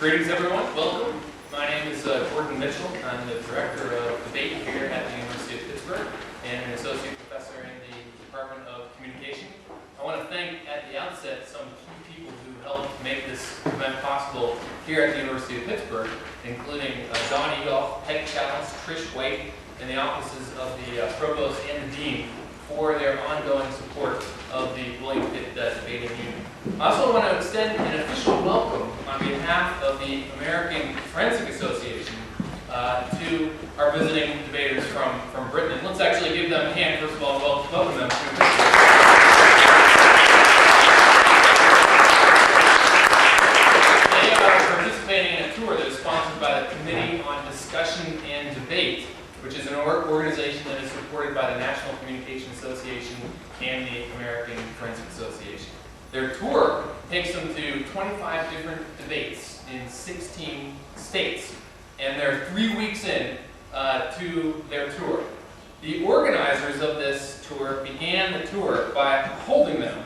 Greetings, everyone. Welcome. My name is Gordon Mitchell. I'm the director of debate here at the University of Pittsburgh and an associate professor in the Department of Communication. I want to thank at the outset some key people who helped make this event possible here at the University of Pittsburgh, including Don Egolf, Peggy Chalice, Trish White, and the offices of the provost and the dean for their ongoing support of the William Pitt Debating Union. I also want to extend an official welcome on behalf of the American Forensic Association to our visiting debaters from Britain. And let's actually give them a hand, first of all, and welcome them to Pittsburgh. They are participating in a tour that is sponsored by the Committee on Discussion and Debate, which is an organization that is supported by the National Communication Association and the American Forensic Association. Their tour takes them to 25 different debates in 16 states, and they're 3 weeks in to their tour. The organizers of this tour began the tour by holding them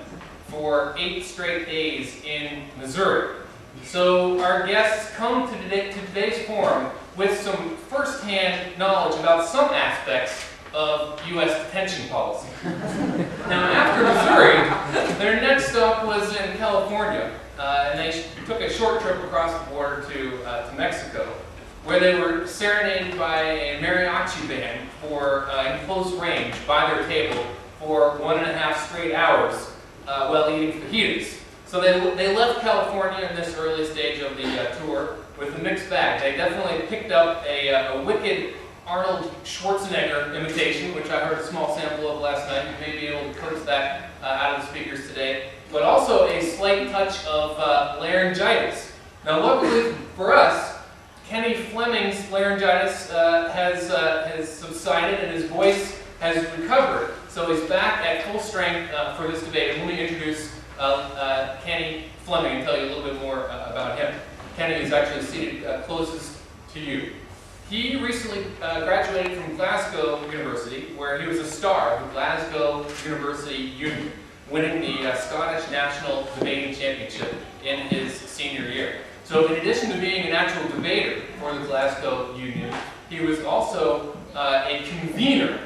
for 8 straight days in Missouri. So our guests come to today's forum with some first-hand knowledge about some aspects of U.S. detention policy. Now, after Missouri, their next stop was in California, and they took a short trip across the border to Mexico, where they were serenaded by a mariachi band in close range by their table for 1.5 straight hours while eating fajitas. So they left California in this early stage of the tour with a mixed bag. They definitely picked up a wicked Arnold Schwarzenegger imitation, which I heard a small sample of last night. You may be able to coax that out of the speakers today. But also a slight touch of laryngitis. Now, luckily for us, Kenny Fleming's laryngitis has subsided and his voice has recovered. So he's back at full strength for this debate. And let me introduce Kenny Fleming and tell you a little bit more about him. Kenny is actually seated closest to you. He recently graduated from Glasgow University, where he was a star of the Glasgow University Union, winning the Scottish National Debating Championship in his senior year. So in addition to being an actual debater for the Glasgow Union, he was also a convener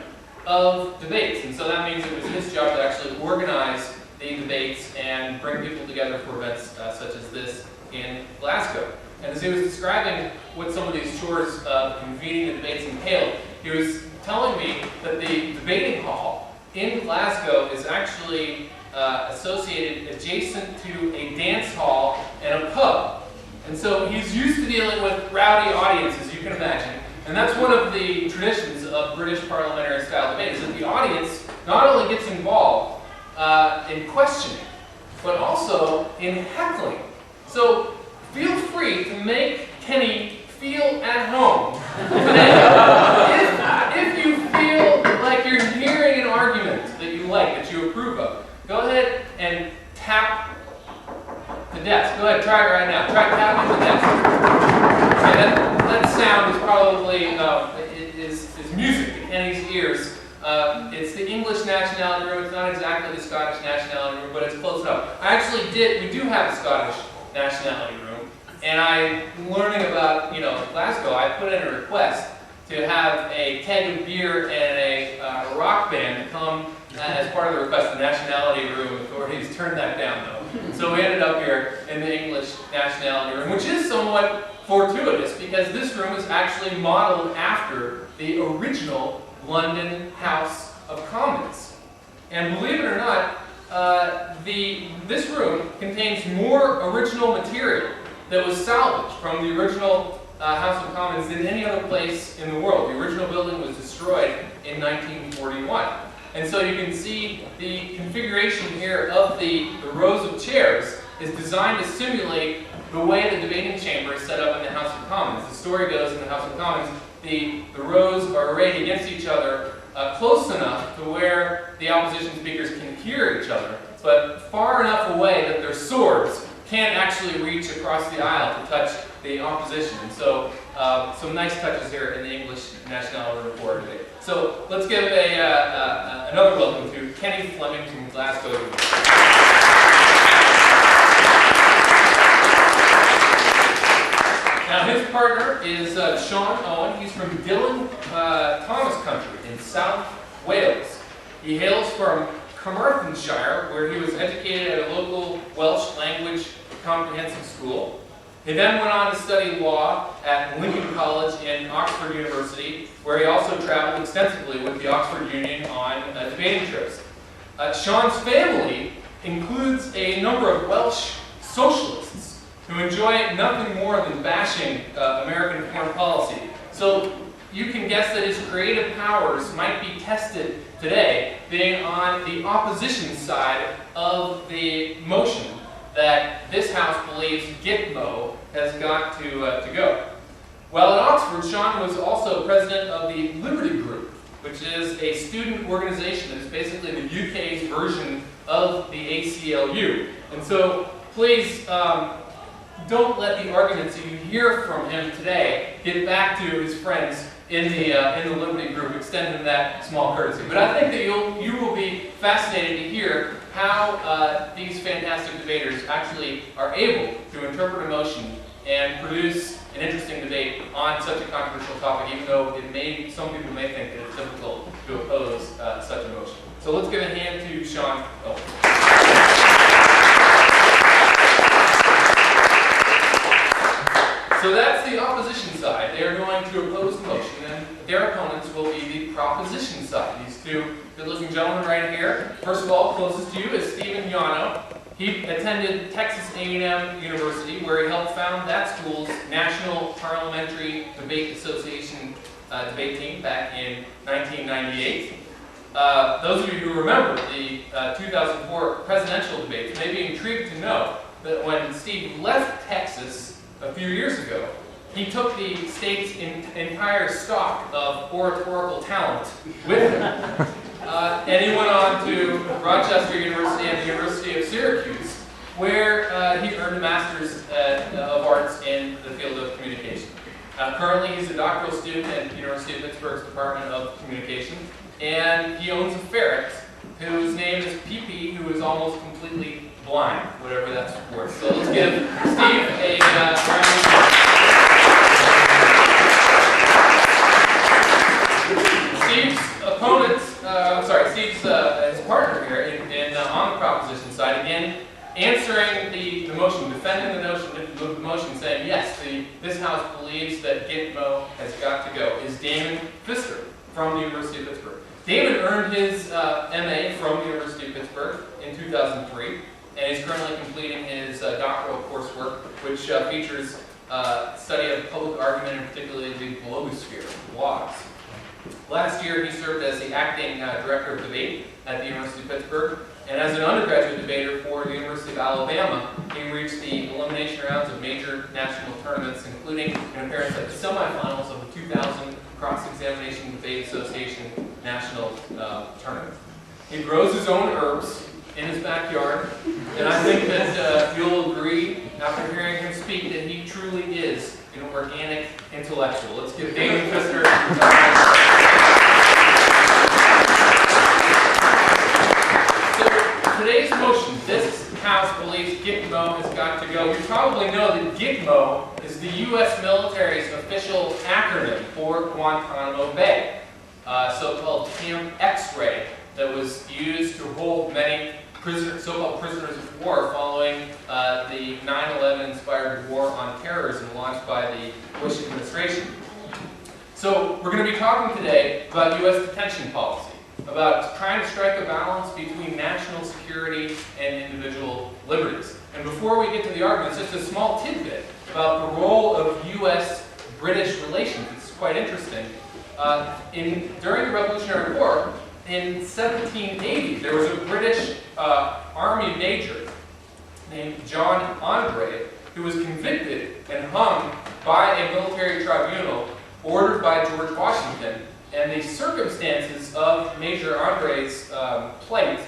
of debates. And so that means it was his job to actually organize the debates and bring people together for events such as this in Glasgow. And as he was describing what some of these tours of convening the debates entailed, he was telling me that the debating hall in Glasgow is actually associated adjacent to a dance hall and a pub. And so he's used to dealing with rowdy audiences, you can imagine. And that's one of the traditions of British parliamentary style debate, is that the audience not only gets involved in questioning, but also in heckling. So feel free to make Kenny feel at home today. If you feel like you're hearing an argument that you like, that you approve of, go ahead and tap the desk. Go ahead, try it right now. Try tapping the desk. Okay, that sound is probably is music to Kenny's ears. It's the English nationality room. It's not exactly the Scottish nationality room, but it's close enough. We do have a Scottish nationality room. And I'm learning about, Glasgow. I put in a request to have a keg of beer and a rock band to come as part of the request. The nationality room authorities turned that down, though. So we ended up here in the English nationality room, which is somewhat fortuitous because this room is actually modeled after the original London House of Commons. And believe it or not, this room contains more original material that was salvaged from the original House of Commons than any other place in the world. The original building was destroyed in 1941. And so you can see the configuration here of the rows of chairs is designed to simulate the way the debating chamber is set up in the House of Commons. The story goes in the House of Commons, the rows are arrayed against each other close enough to where the opposition speakers can hear each other, but far enough away that their swords can't actually reach across the aisle to touch the opposition. And so some nice touches here in the English nationality report today. So let's give another welcome to Kenny Fleming from Glasgow. partner is Sean Owen. He's from Dillon Thomas Country in South Wales. He hails from Carmarthenshire, where he was educated at a local Welsh language comprehensive school. He then went on to study law at Lincoln College and Oxford University, where he also traveled extensively with the Oxford Union on debating trips. Sean's family includes a number of Welsh socialists who enjoy nothing more than bashing American foreign policy. So you can guess that his creative powers might be tested today, being on the opposition side of the motion that this House believes Gitmo has got to go. While at Oxford, Sean was also president of the Liberty Group, which is a student organization that is basically the UK's version of the ACLU. And so please don't let the arguments that you hear from him today get back to his friends in the Liberty Group. Extend him that small courtesy. But I think that you will be fascinated to hear how these fantastic debaters actually are able to interpret a motion and produce an interesting debate on such a controversial topic, even though some people may think that it's difficult to oppose such a motion. So let's give a hand to Sean Owen. So that's the opposition side. They are going to oppose the motion, and their opponents will be the proposition side. These two good-looking gentlemen right here. First of all, closest to you is Stephen Yano. He attended Texas A&M University, where he helped found that school's National Parliamentary Debate Association debate team back in 1998. Those of you who remember the 2004 presidential debates may be intrigued to know that when Steve left Texas a few years ago, he took the state's entire stock of oratorical talent with him. And he went on to Rochester University and the University of Syracuse, where he earned a Master's of Arts in the field of communication. Currently, he's a doctoral student at the University of Pittsburgh's Department of Communication, and he owns a ferret whose name is PP, who is almost completely blind, whatever that's worth. So let's give Steve a round of applause. Steve's opponent, his partner here on the proposition side, again, answering the motion, defending the motion, saying, yes, this House believes that Gitmo has got to go, is Damon Pfister from the University of Pittsburgh. Damon earned his MA from the University of Pittsburgh in 2003, and he's currently completing his doctoral coursework, which features study of public argument, and particularly the blogosphere, blogs. Last year, he served as the acting director of debate at the University of Pittsburgh, and as an undergraduate debater for the University of Alabama, he reached the elimination rounds of major national tournaments, including an appearance at the semifinals of the 2000 Cross-Examination Debate Association National Tournament. He grows his own herbs in his backyard, and I think that you'll agree, after hearing him speak, that he truly is an organic intellectual. Let's give Damon Pfister So today's motion, this House believes Gitmo has got to go. You probably know that Gitmo is the U.S. military's official acronym for Guantanamo Bay, so-called Camp X-Ray, that was used to hold many so-called prisoners of war following the 9/11 inspired war on terrorism launched by the Bush administration. So we're going to be talking today about U.S. detention policy, about trying to strike a balance between national security and individual liberties. And before we get to the arguments, just a small tidbit about the role of U.S.-British relations. It's quite interesting. During the Revolutionary War, in 1780, there was a British Army major named John Andre who was convicted and hung by a military tribunal ordered by George Washington. And the circumstances of Major Andre's plight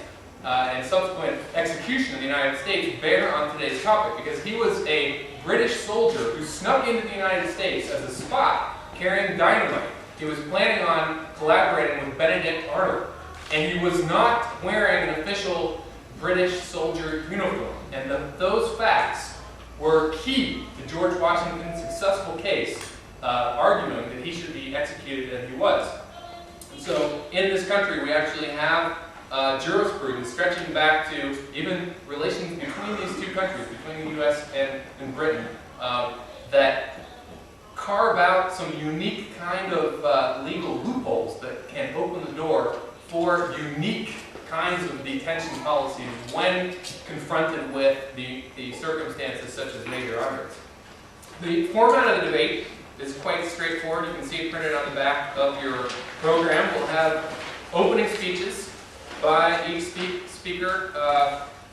and subsequent execution in the United States bear on today's topic, because he was a British soldier who snuck into the United States as a spy carrying dynamite. He was planning on collaborating with Benedict Arnold, and he was not wearing an official British soldier uniform. And those facts were key to George Washington's successful case, arguing that he should be executed, and he was. And so in this country, we actually have jurisprudence stretching back to even relations between these two countries, between the U.S. and Britain, that carve out some unique kind of legal loopholes that can open the door for unique kinds of detention policies when confronted with the circumstances such as major arguments. The format of the debate is quite straightforward. You can see it printed on the back of your program. We'll have opening speeches by each speaker.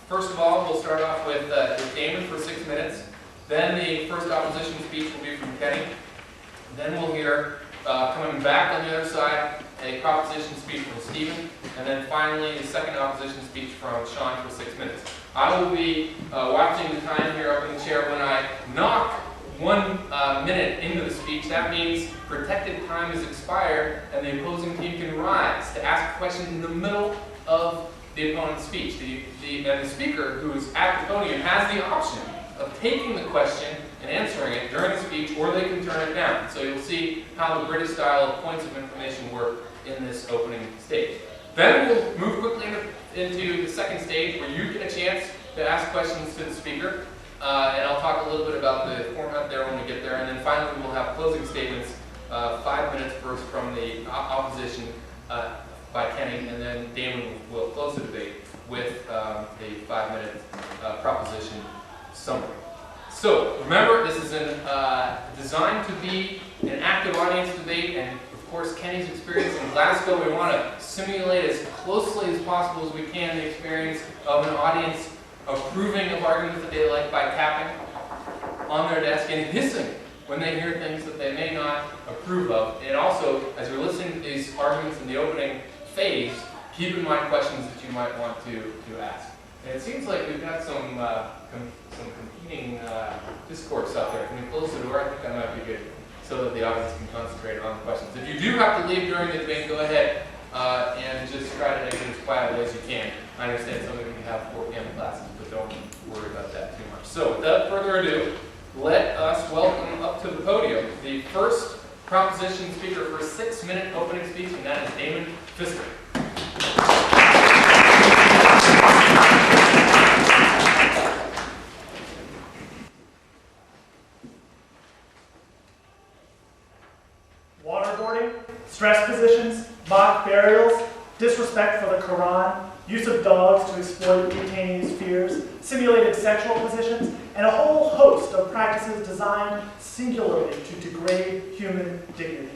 First of all, we'll start off with Damon for 6 minutes. Then the first opposition speech will be from Kenny. Then we'll hear, coming back on the other side, a proposition speech from Stephen. And then finally, the second opposition speech from Sean for 6 minutes. I will be watching the time here up in the chair. When I knock 1 minute into the speech, that means protected time is expired and the opposing team can rise to ask a question in the middle of the opponent's speech. And the speaker who's at the podium has the option of taking the question and answering it during the speech, or they can turn it down. So you'll see how the British style of points of information work in this opening stage. Then we'll move quickly into the second stage where you get a chance to ask questions to the speaker. And I'll talk a little bit about the format there when we get there. And then finally we'll have closing statements, 5 minutes first from the opposition by Kenny, and then Damon will close the debate with a 5-minute proposition summary. So remember, this is designed to be an active audience debate, and of course Kenny's experience in Glasgow, we want to simulate as closely as possible as we can the experience of an audience approving of arguments that they like by tapping on their desk and hissing when they hear things that they may not approve of. And also, as you're listening to these arguments in the opening phase, keep in mind questions that you might want to ask. And it seems like we've got some competing discourse out there. Can we close the door? I think that might be good, so that the audience can concentrate on the questions. If you do have to leave during the debate, go ahead and just try to make it as quietly as you can. I understand some of you have 4 p.m. classes, but don't worry about that too much. So without further ado, let us welcome up to the podium the first proposition speaker for a 6-minute opening speech, and that is Damon Fisker. Waterboarding, stress positions, mock burials, disrespect for the Quran, use of dogs to exploit detainees' fears, simulated sexual positions, and a whole host of practices designed singularly to degrade human dignity.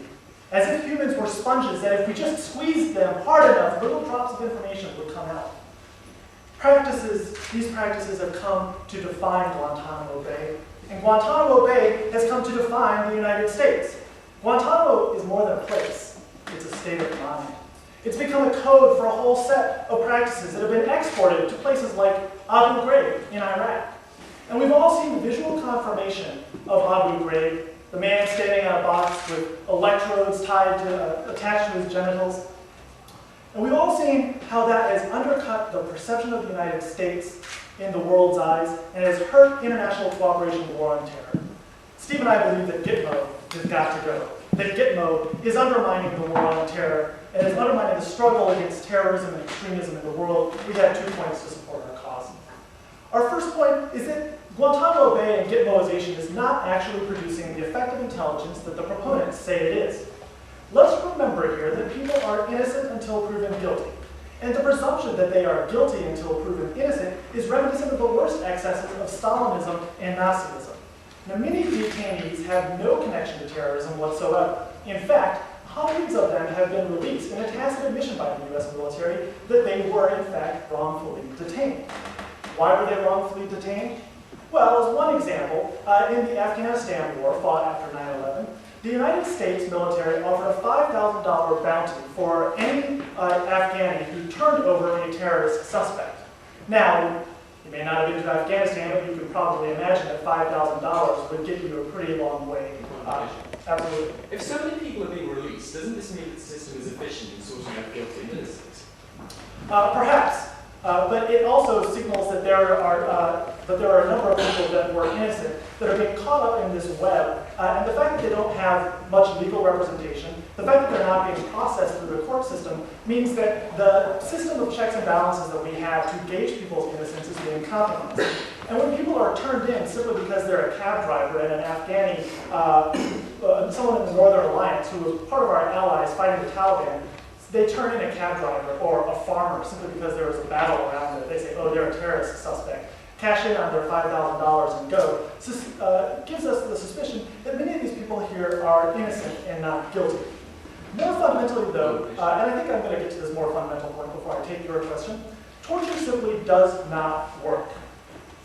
As if humans were sponges that if we just squeezed them hard enough, little drops of information would come out. These practices have come to define Guantanamo Bay, and Guantanamo Bay has come to define the United States. Guantanamo is more than a place, it's a state of mind. It's become a code for a whole set of practices that have been exported to places like Abu Ghraib in Iraq. And we've all seen the visual confirmation of Abu Ghraib, the man standing in a box with electrodes attached to his genitals. And we've all seen how that has undercut the perception of the United States in the world's eyes and has hurt international cooperation in the war on terror. Steve and I believe that Gitmo has got to go. That Gitmo is undermining the war on terror and is undermining the struggle against terrorism and extremism in the world. We have 2 points to support our cause. Our first point is that Guantanamo Bay and Gitmoization is not actually producing the effective intelligence that the proponents say it is. Let's remember here that people are innocent until proven guilty. And the presumption that they are guilty until proven innocent is reminiscent of the worst excesses of Stalinism and Nazism. Now, many detainees have no connection to terrorism whatsoever. In fact, hundreds of them have been released in a tacit admission by the U.S. military that they were, in fact, wrongfully detained. Why were they wrongfully detained? Well, as one example, in the Afghanistan war fought after 9/11, the United States military offered a $5,000 bounty for any Afghani who turned over a terrorist suspect. Now, you may not have been to Afghanistan, but you could probably imagine that $5,000 would get you a pretty long way. Absolutely. If so many people are being released, doesn't this mean that the system is efficient in sorting out guilty and innocent? Perhaps. But it also signals that there are a number of people that were innocent that are being caught up in this web. And the fact that they don't have much legal representation, the fact that they're not being processed through the court system, means that the system of checks and balances that we have to gauge people's innocence is being compromised. And when people are turned in simply because they're a cab driver and an Afghani, someone in the Northern Alliance who was part of our allies fighting the Taliban, they turn in a cab driver or a farmer simply because there was a battle around it. They say, oh, they're a terrorist suspect. Cash in on their $5,000 and go. Gives us the suspicion that many of these people here are innocent and not guilty. More fundamentally, though, and I think I'm going to get to this more fundamental point before I take your question, torture simply does not work.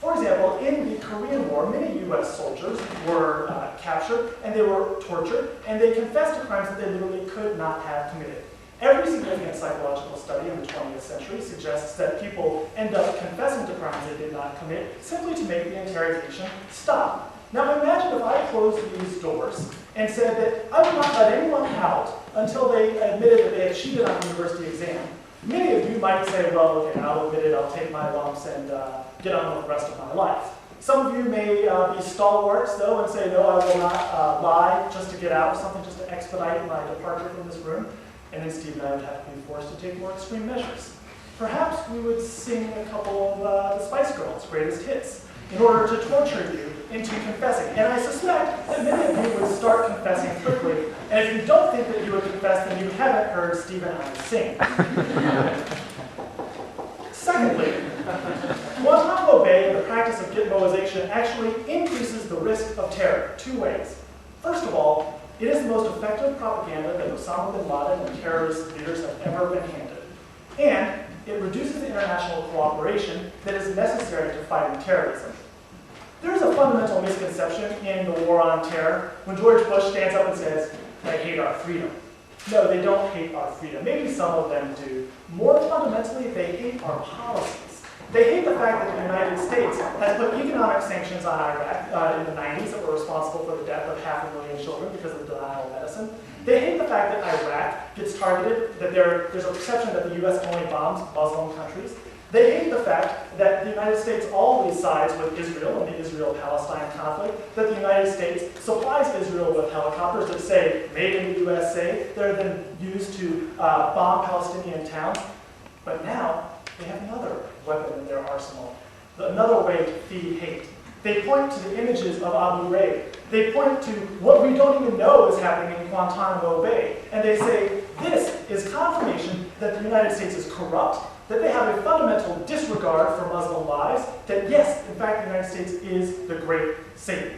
For example, in the Korean War, many US soldiers were captured and they were tortured and they confessed to crimes that they literally could not have committed. Every significant psychological study in the 20th century suggests that people end up confessing to crimes they did not commit simply to make the interrogation stop. Now imagine if I closed these doors and said that I would not let anyone out until they admitted that they had cheated on a university exam. Many of you might say, well, okay, I'll admit it, I'll take my lumps and get on with the rest of my life. Some of you may be stalwarts, though, and say, no, I will not lie just to get out, something just to expedite my departure from this room. And then Steve and I would have to be forced to take more extreme measures. Perhaps we would sing a couple of the Spice Girls' greatest hits in order to torture you into confessing. And I suspect that many of you would start confessing quickly. And if you don't think that you would confess, then you haven't heard Steve and I sing. Secondly, Guantanamo Bay and the practice of Gitmoization actually increases the risk of terror two ways. First of all, it is the most effective propaganda that Osama bin Laden and terrorist leaders have ever been handed. And it reduces international cooperation that is necessary to fighting terrorism. There is a fundamental misconception in the war on terror when George Bush stands up and says, they hate our freedom. No, they don't hate our freedom. Maybe some of them do. More fundamentally, they hate our policies. They hate the fact that the United States has put economic sanctions on Iraq in the 90s that were responsible for the death of 500,000 children because of denial of medicine. They hate the fact that Iraq gets targeted, that there's a perception that the U.S. only bombs Muslim countries. They hate the fact that the United States always sides with Israel in the Israel-Palestine conflict, that the United States supplies Israel with helicopters that say, made in the USA, that are then used to bomb Palestinian towns. But now, they have another weapon in their arsenal, another way to feed hate. They point to the images of Abu Ghraib. They point to what we don't even know is happening in Guantanamo Bay. And they say, this is confirmation that the United States is corrupt, that they have a fundamental disregard for Muslim lives, that yes, in fact, the United States is the great Satan.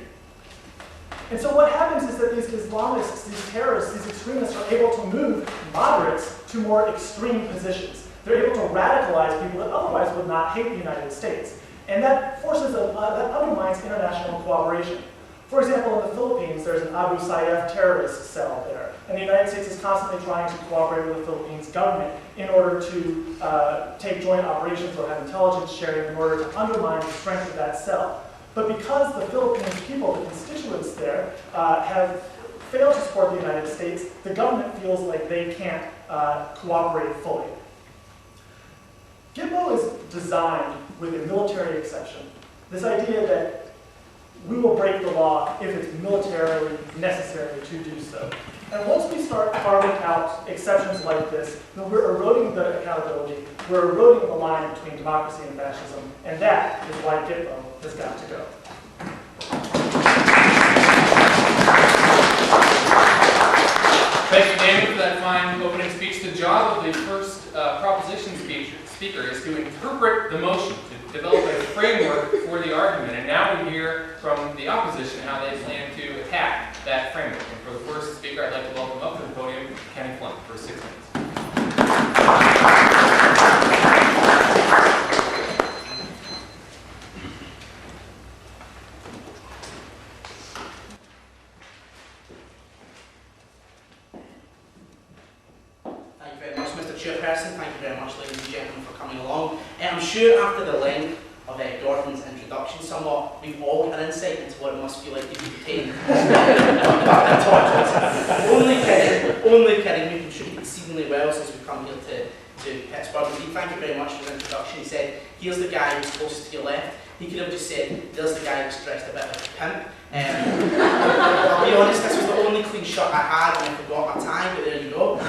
And so what happens is that these Islamists, these terrorists, these extremists are able to move moderates to more extreme positions. They're able to radicalize people that otherwise would not hate the United States. And that forces, that undermines international cooperation. For example, in the Philippines, there's an Abu Sayyaf terrorist cell there. And the United States is constantly trying to cooperate with the Philippines government in order to take joint operations or have intelligence sharing in order to undermine the strength of that cell. But because the Philippines people, the constituents there, have failed to support the United States, the government feels like they can't cooperate fully. Gitmo is designed with a military exception. This idea that we will break the law if it's militarily necessary to do so. And once we start carving out exceptions like this, then we're eroding the accountability, we're eroding the line between democracy and fascism, and that is why Gitmo has got to go. Thank you, David, for that fine opening speech. The job of the first proposition speaker is to interpret the motion, to develop a framework for the argument. And now we hear from the opposition how they plan to attack that framework. And for the first speaker, I'd like to welcome up to the podium Kenny Flint for 6 minutes. Chairperson, thank you very much, ladies and gentlemen, for coming along. I'm sure after the length of Dorothy's introduction somewhat, we've all got an insight into what it must feel like to be detained. Only kidding, we can shoot exceedingly well since we've come here to to Pittsburgh. Indeed, thank you very much for the introduction. He said, here's the guy who's closest to your left. He could have just said, there's the guy who's dressed a bit like a pimp. I'll be honest, this was the only clean shot I had and I forgot my tie, but there you go.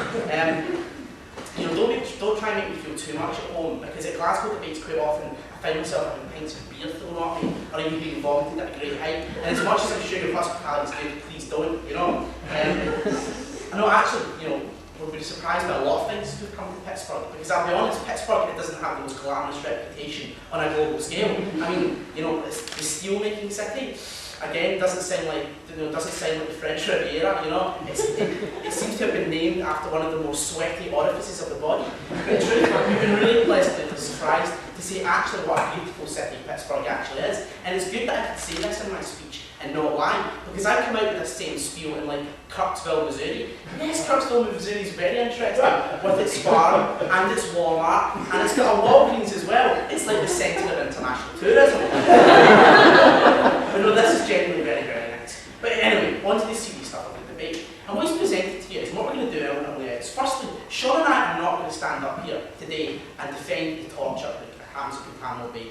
You know, don't try and make me feel too much at home, because at Glasgow debates quite often I find myself having pints of beer thrown at me, or even being vomited at a great height. And as much as I'm sure your hospitality is good, please don't, you know. I know actually, you know, we'll be surprised by a lot of things who've come to Pittsburgh, because I'll be honest, Pittsburgh, it doesn't have the most glamorous reputation on a global scale. I mean, you know, it's the steel-making city. Again, doesn't sound like the French Riviera, you know. It seems to have been named after one of the most sweaty orifices of the body. But truly, we've been really pleasantly surprised to see actually what a beautiful city Pittsburgh actually is. And it's good that I could say this in my speech and not lie, because I come out with this same spiel in like Kirksville, Missouri. Yes, Kirksville, Missouri is very interesting, with its farm and its Walmart, and it's got a Walgreens as well. It's like the centre of international tourism. But no, this is genuinely very, very nice. But anyway, on to the serious stuff of the debate. And what's presented to you is what we're going to do elegantly is, firstly, Sean and I are not going to stand up here today and defend the torture that happens at Guantanamo Bay.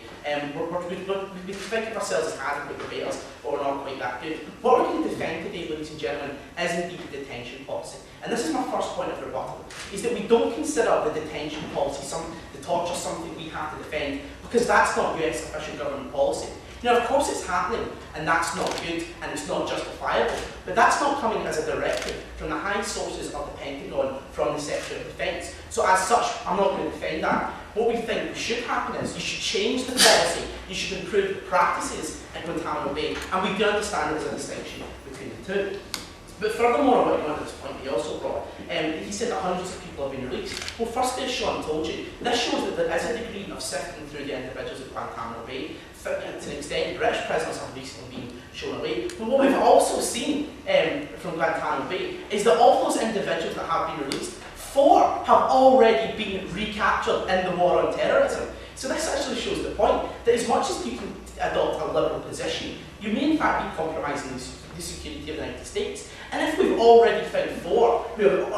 We think of ourselves as adequate debaters, or not quite that good. What we're going to defend today, ladies and gentlemen, is indeed the detention policy. And this is my first point of rebuttal, is that we don't consider the detention policy, the torture, something we have to defend, because that's not US official government policy. Now, of course it's happening, and that's not good, and it's not justifiable, but that's not coming as a directive from the high sources of the Pentagon, from the Secretary of Defence. So as such, I'm not going to defend that. What we think should happen is, you should change the policy, you should improve the practices at Guantanamo Bay, and we do understand there's a distinction between the two. But furthermore, about one of this point he also brought, he said that hundreds of people have been released. Well, firstly, as Sean told you, this shows that there is a degree of sifting through the individuals at Guantanamo Bay. To an extent, British prisoners have recently been shown away. But what we've also seen from Guantanamo Bay is that of those individuals that have been released, 4 have already been recaptured in the war on terrorism. So this actually shows the point that as much as you can adopt a liberal position, you may in fact be compromising the security of the United States. And if we've already found 4 who have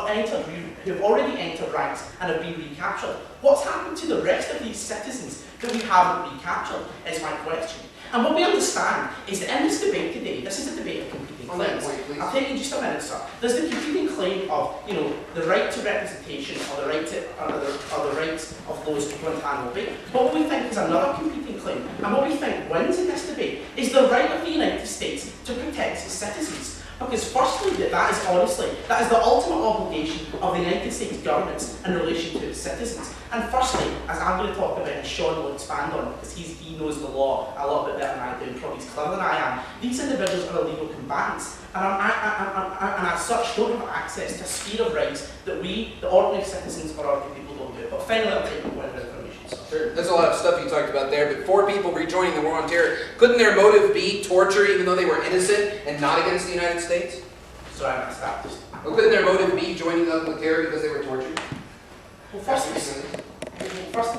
already entered ranks and have been recaptured, what's happened to the rest of these citizens that we haven't recaptured is my question. And what we understand is that in this debate today, this is a debate of competing claims. I'll take you just a minute, sir. There's the competing claim of, you know, the right to representation or the rights of those in Guantanamo Bay. But what we think is another competing claim, and what we think wins in this debate, is the right of the United States to protect its citizens. Because firstly, that is the ultimate obligation of the United States government in relation to its citizens. And firstly, as I'm going to talk about and Sean will expand on, because he knows the law a little bit better than I do, and probably he's cleverer than I am, these individuals are illegal combatants, and as such don't have access to a sphere of rights that we, the ordinary citizens or ordinary people, don't do. But finally, I'll take one of the information. Sure. There's a lot of stuff you talked about there, but 4 people rejoining the war on terror, couldn't their motive be torture even though they were innocent and not against the United States? Sorry, I messed up. Well, couldn't their motive be joining up with terror because they were tortured? Well, firstly,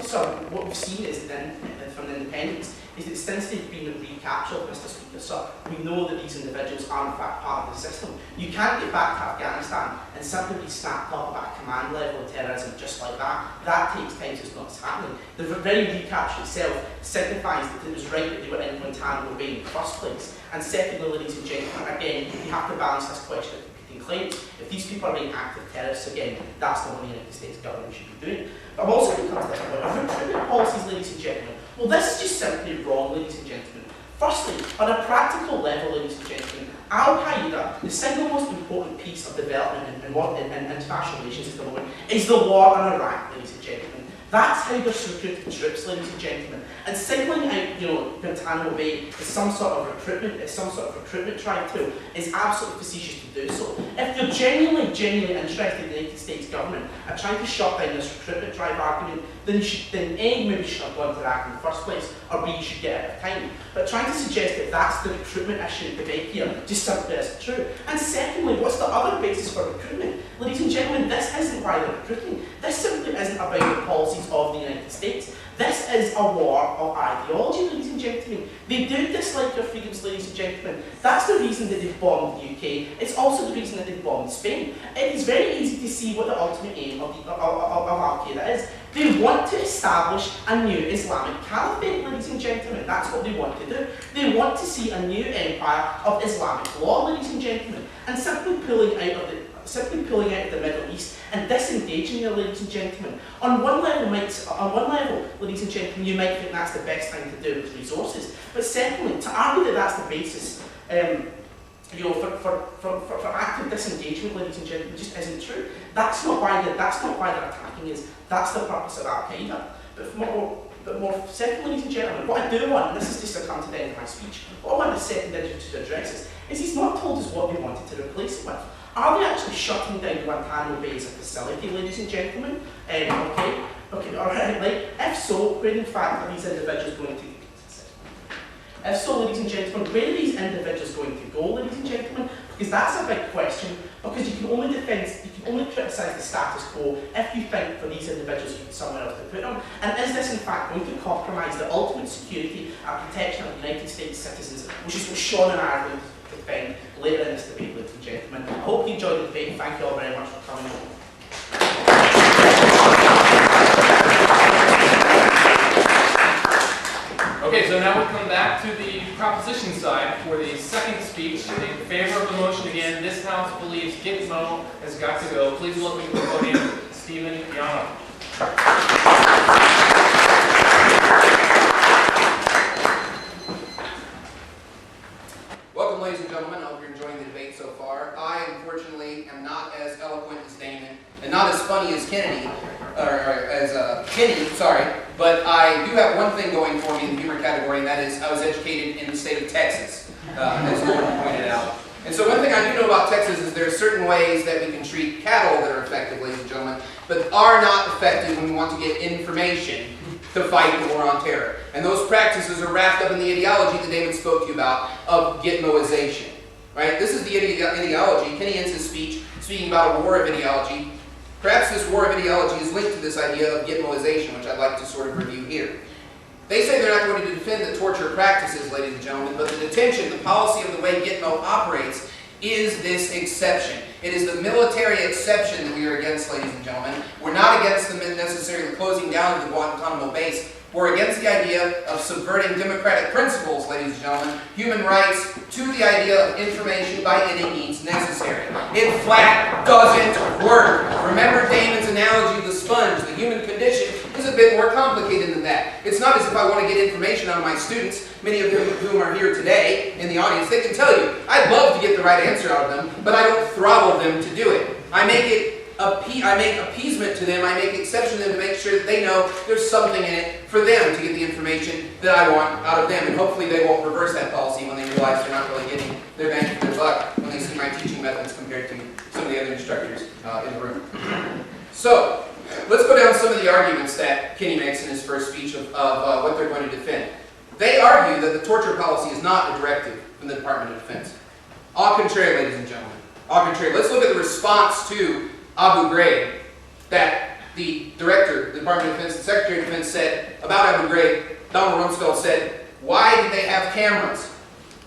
so what we've seen is that from the independents is that since they've been recaptured, Mr. Speaker, sir, we know that these individuals are in fact part of the system. You can't get back to Afghanistan and simply be snapped up at a command level of terrorism just like that. That takes time, so it's not happening. The very recapture itself signifies that it was right that they were in Guantanamo Bay in the first place. And secondly, ladies and gentlemen, again, we have to balance this question of competing claims. If these people are being active terrorists, again, that's not what the United States government should be doing. But I'm also going to come to this about recruitment policies, ladies and gentlemen. Well, this is just simply wrong, ladies and gentlemen. Firstly, on a practical level, ladies and gentlemen, Al-Qaeda, the single most important piece of development in international relations at the moment, is the war in Iraq, ladies and gentlemen. That's how they're recruiting troops, ladies and gentlemen. And singling out, Guantanamo Bay as some sort of recruitment drive tool is absolutely facetious to do so. If you're genuinely interested in the United States government and trying to shut down this recruitment drive argument, then A, maybe you should have gone to Iraq in the first place, or B, you should get out of time. But trying to suggest that that's the recruitment issue debate here just simply isn't true. And secondly, what's the other basis for recruitment? Ladies and gentlemen, this isn't why they're recruiting. This simply isn't about the policies of the United States. This is a war of ideology, ladies and gentlemen. They do dislike your freedoms, ladies and gentlemen. That's the reason that they've bombed the UK. It's also the reason that they've bombed Spain. It is very easy to see what the ultimate aim of Al-Qaeda is. They want to establish a new Islamic caliphate, ladies and gentlemen. That's what they want to do. They want to see a new empire of Islamic law, ladies and gentlemen. And simply pulling out of the Middle East and disengaging here, ladies and gentlemen. On one level, ladies and gentlemen, you might think that's the best thing to do with resources. But secondly, to argue that that's the basis, for active disengagement, ladies and gentlemen, just isn't true. That's not why they're attacking us. That's the purpose of Al-Qaeda. But more second, ladies and gentlemen, what I do want, and this is just to come to the end of my speech, what I want the second individual to address is he's not told us what they wanted to replace it with. Are they actually shutting down Guantanamo Bay as a facility, ladies and gentlemen? Okay, alright, like, if so, where in fact are these individuals going to? If so, ladies and gentlemen, where are these individuals going to go, ladies and gentlemen? Because that's a big question, because you can only criticise the status quo if you think for these individuals you have somewhere else to put them. And is this in fact going to compromise the ultimate security and protection of the United States citizens, which is what Sean and I are going to defend later in this debate, ladies and gentlemen. I hope you enjoyed the debate, and thank you all very much for coming along. Okay, so now we come back to the proposition side for the second speech. In favor of the motion again, this House believes Gitmo has got to go. Please welcome to the podium, Stephen Yano. Welcome, ladies and gentlemen. I hope you're enjoying the debate so far. I, unfortunately, am not as eloquent as Damon, and not as funny as Kenny, but I do have one thing going for me in the humor category, and that is I was educated in the state of Texas, as Gordon pointed out. And so one thing I do know about Texas is there are certain ways that we can treat cattle that are effective, ladies and gentlemen, but are not effective when we want to get information to fight the war on terror. And those practices are wrapped up in the ideology that David spoke to you about of Gitmoization. Right? This is the ideology. Kenny ends his speech speaking about a war of ideology. Perhaps this war of ideology is linked to this idea of Gitmoization, which I'd like to sort of review here. They say they're not going to defend the torture practices, ladies and gentlemen, but the detention, the policy of the way Gitmo operates, is this exception. It is the military exception that we are against, ladies and gentlemen. We're not against them necessarily closing down the Guantanamo base. We're against the idea of subverting democratic principles, ladies and gentlemen, human rights, to the idea of information by any means necessary. It flat doesn't work. Remember Damon's analogy of the sponge. The human condition is a bit more complicated than that. It's not as if I want to get information out of my students, many of whom are here today in the audience. They can tell you, I'd love to get the right answer out of them, but I don't throttle them to do it. I make appeasement to them, I make exception to them to make sure that they know there's something in it for them to get the information that I want out of them. And hopefully they won't reverse that policy when they realize they're not really getting their bang for their buck when they see my teaching methods compared to some of the other instructors in the room. So, let's go down some of the arguments that Kenny makes in his first speech of what they're going to defend. They argue that the torture policy is not a directive from the Department of Defense. Au contraire, ladies and gentlemen. Au contraire. Let's look at the response to Abu Ghraib that the director, the Department of Defense, the Secretary of Defense said about Abu Ghraib. Donald Rumsfeld said, "Why did they have cameras?"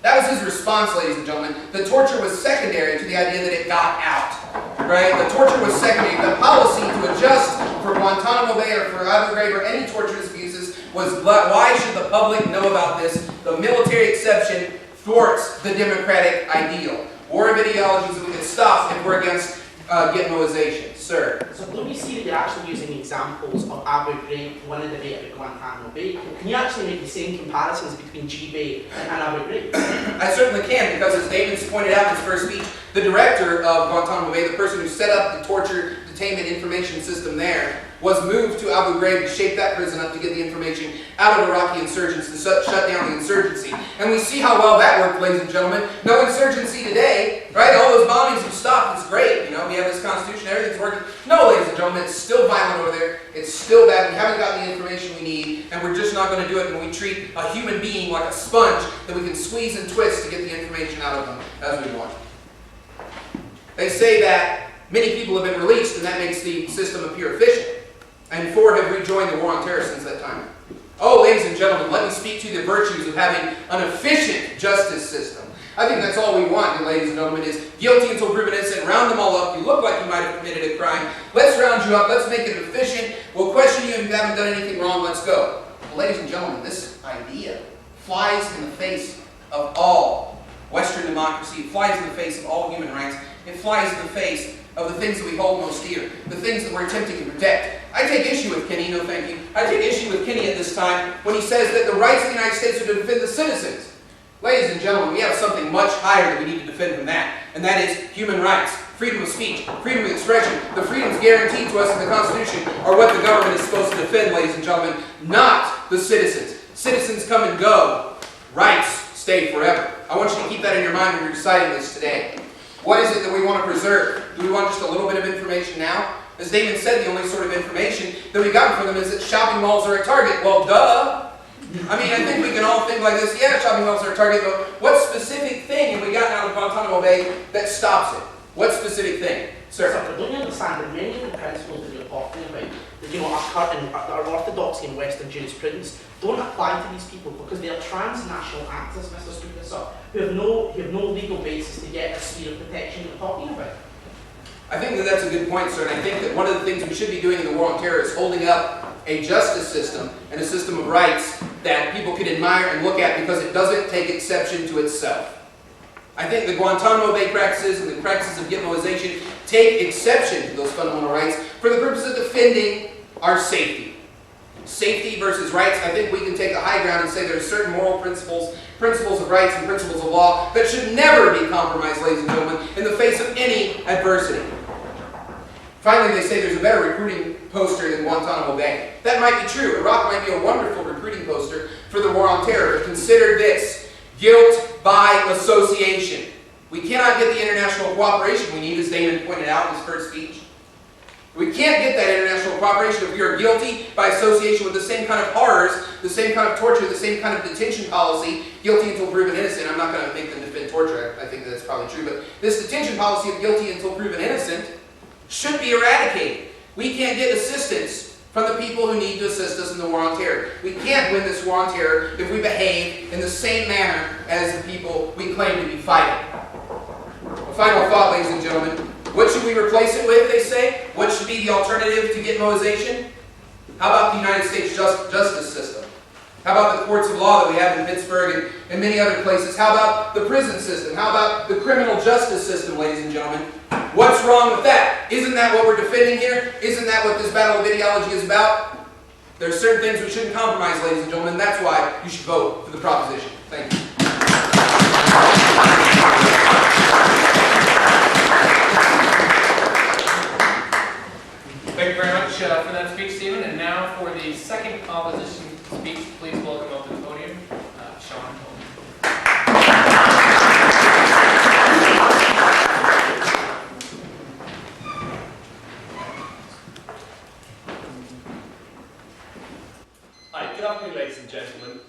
That was his response, ladies and gentlemen. The torture was secondary to the idea that it got out. Right? The torture was secondary. The policy to adjust for Guantanamo Bay or for Abu Ghraib or any torturous abuses was, why should the public know about this? The military exception thwarts the democratic ideal. War of ideologies that we can stop if we're against Gitmoization. Sir. So when we see that you're actually using examples of Abu Ghraib to win a debate about Guantanamo Bay, can you actually make the same comparisons between G-Bay and Abu Ghraib? I certainly can, because as David's pointed out in his first speech, the director of Guantanamo Bay, the person who set up the torture detainment information system there, was moved to Abu Ghraib to shape that prison up to get the information out of Iraqi insurgents to shut down the insurgency. And we see how well that worked, ladies and gentlemen. No insurgency today, right? All those bombings have stopped. It's great. You know, we have this constitution, everything's working. No, ladies and gentlemen, it's still violent over there. It's still bad. We haven't gotten the information we need, and we're just not going to do it when we treat a human being like a sponge that we can squeeze and twist to get the information out of them as we want. They say that many people have been released, and that makes the system appear efficient. And 4 have rejoined the war on terror since that time. Oh, ladies and gentlemen, let me speak to the virtues of having an efficient justice system. I think that's all we want, ladies and gentlemen, is guilty until proven innocent, round them all up, you look like you might have committed a crime, let's round you up, let's make it efficient, we'll question you if you haven't done anything wrong, let's go. Well, ladies and gentlemen, this idea flies in the face of all Western democracy, it flies in the face of all human rights, it flies in the face of the things that we hold most dear, the things that we're attempting to protect. I take issue with Kenny, no thank you. I take issue with Kenny at this time when he says that the rights of the United States are to defend the citizens. Ladies and gentlemen, we have something much higher that we need to defend from that, and that is human rights, freedom of speech, freedom of expression. The freedoms guaranteed to us in the Constitution are what the government is supposed to defend, ladies and gentlemen, not the citizens. Citizens come and go. Rights stay forever. I want you to keep that in your mind when you're deciding this today. What is it that we want to preserve? Do we want just a little bit of information now? As Damon said, the only sort of information that we got from them is that shopping malls are a target. Well, duh! I mean, I think we can all think like this, yeah, shopping malls are a target, but what specific thing have we gotten out of Guantanamo Bay that stops it? What specific thing? Sir? So, don't you understand that many of the principles that you're talking about, that are orthodoxy in Western jurisprudence, don't apply to these people because they are transnational actors, Mr. Speaker, who have no legal basis to get a sphere of protection you're talking about. I think that that's a good point, sir, and I think that one of the things we should be doing in the war on terror is holding up a justice system and a system of rights that people can admire and look at because it doesn't take exception to itself. I think the Guantanamo Bay practices and the practices of Gitmoization take exception to those fundamental rights for the purpose of defending our safety. Safety versus rights, I think we can take a high ground and say there are certain moral principles, principles of rights and principles of law that should never be compromised, ladies and gentlemen, in the face of any adversity. Finally, they say there's a better recruiting poster than Guantanamo Bay. That might be true. Iraq might be a wonderful recruiting poster for the war on terror. But consider this: guilt by association. We cannot get the international cooperation we need, as Damon pointed out in his first speech. We can't get that international cooperation if we are guilty by association with the same kind of horrors, the same kind of torture, the same kind of detention policy, guilty until proven innocent. I'm not going to make them defend torture. I think that's probably true. But this detention policy of guilty until proven innocent should be eradicated. We can't get assistance from the people who need to assist us in the war on terror. We can't win this war on terror if we behave in the same manner as the people we claim to be fighting. A final thought, ladies and gentlemen. What should we replace it with, they say? What should be the alternative to Gitmoization? How about the United States justice system? How about the courts of law that we have in Pittsburgh and many other places? How about the prison system? How about the criminal justice system, ladies and gentlemen? What's wrong with that? Isn't that what we're defending here? Isn't that what this battle of ideology is about? There are certain things we shouldn't compromise, ladies and gentlemen. That's why you should vote for the proposition. Thank you. Thank you very much for that speech, Stephen. And now for the second opposition speech, please welcome up to the podium, Sean. Hi, good afternoon, ladies and gentlemen.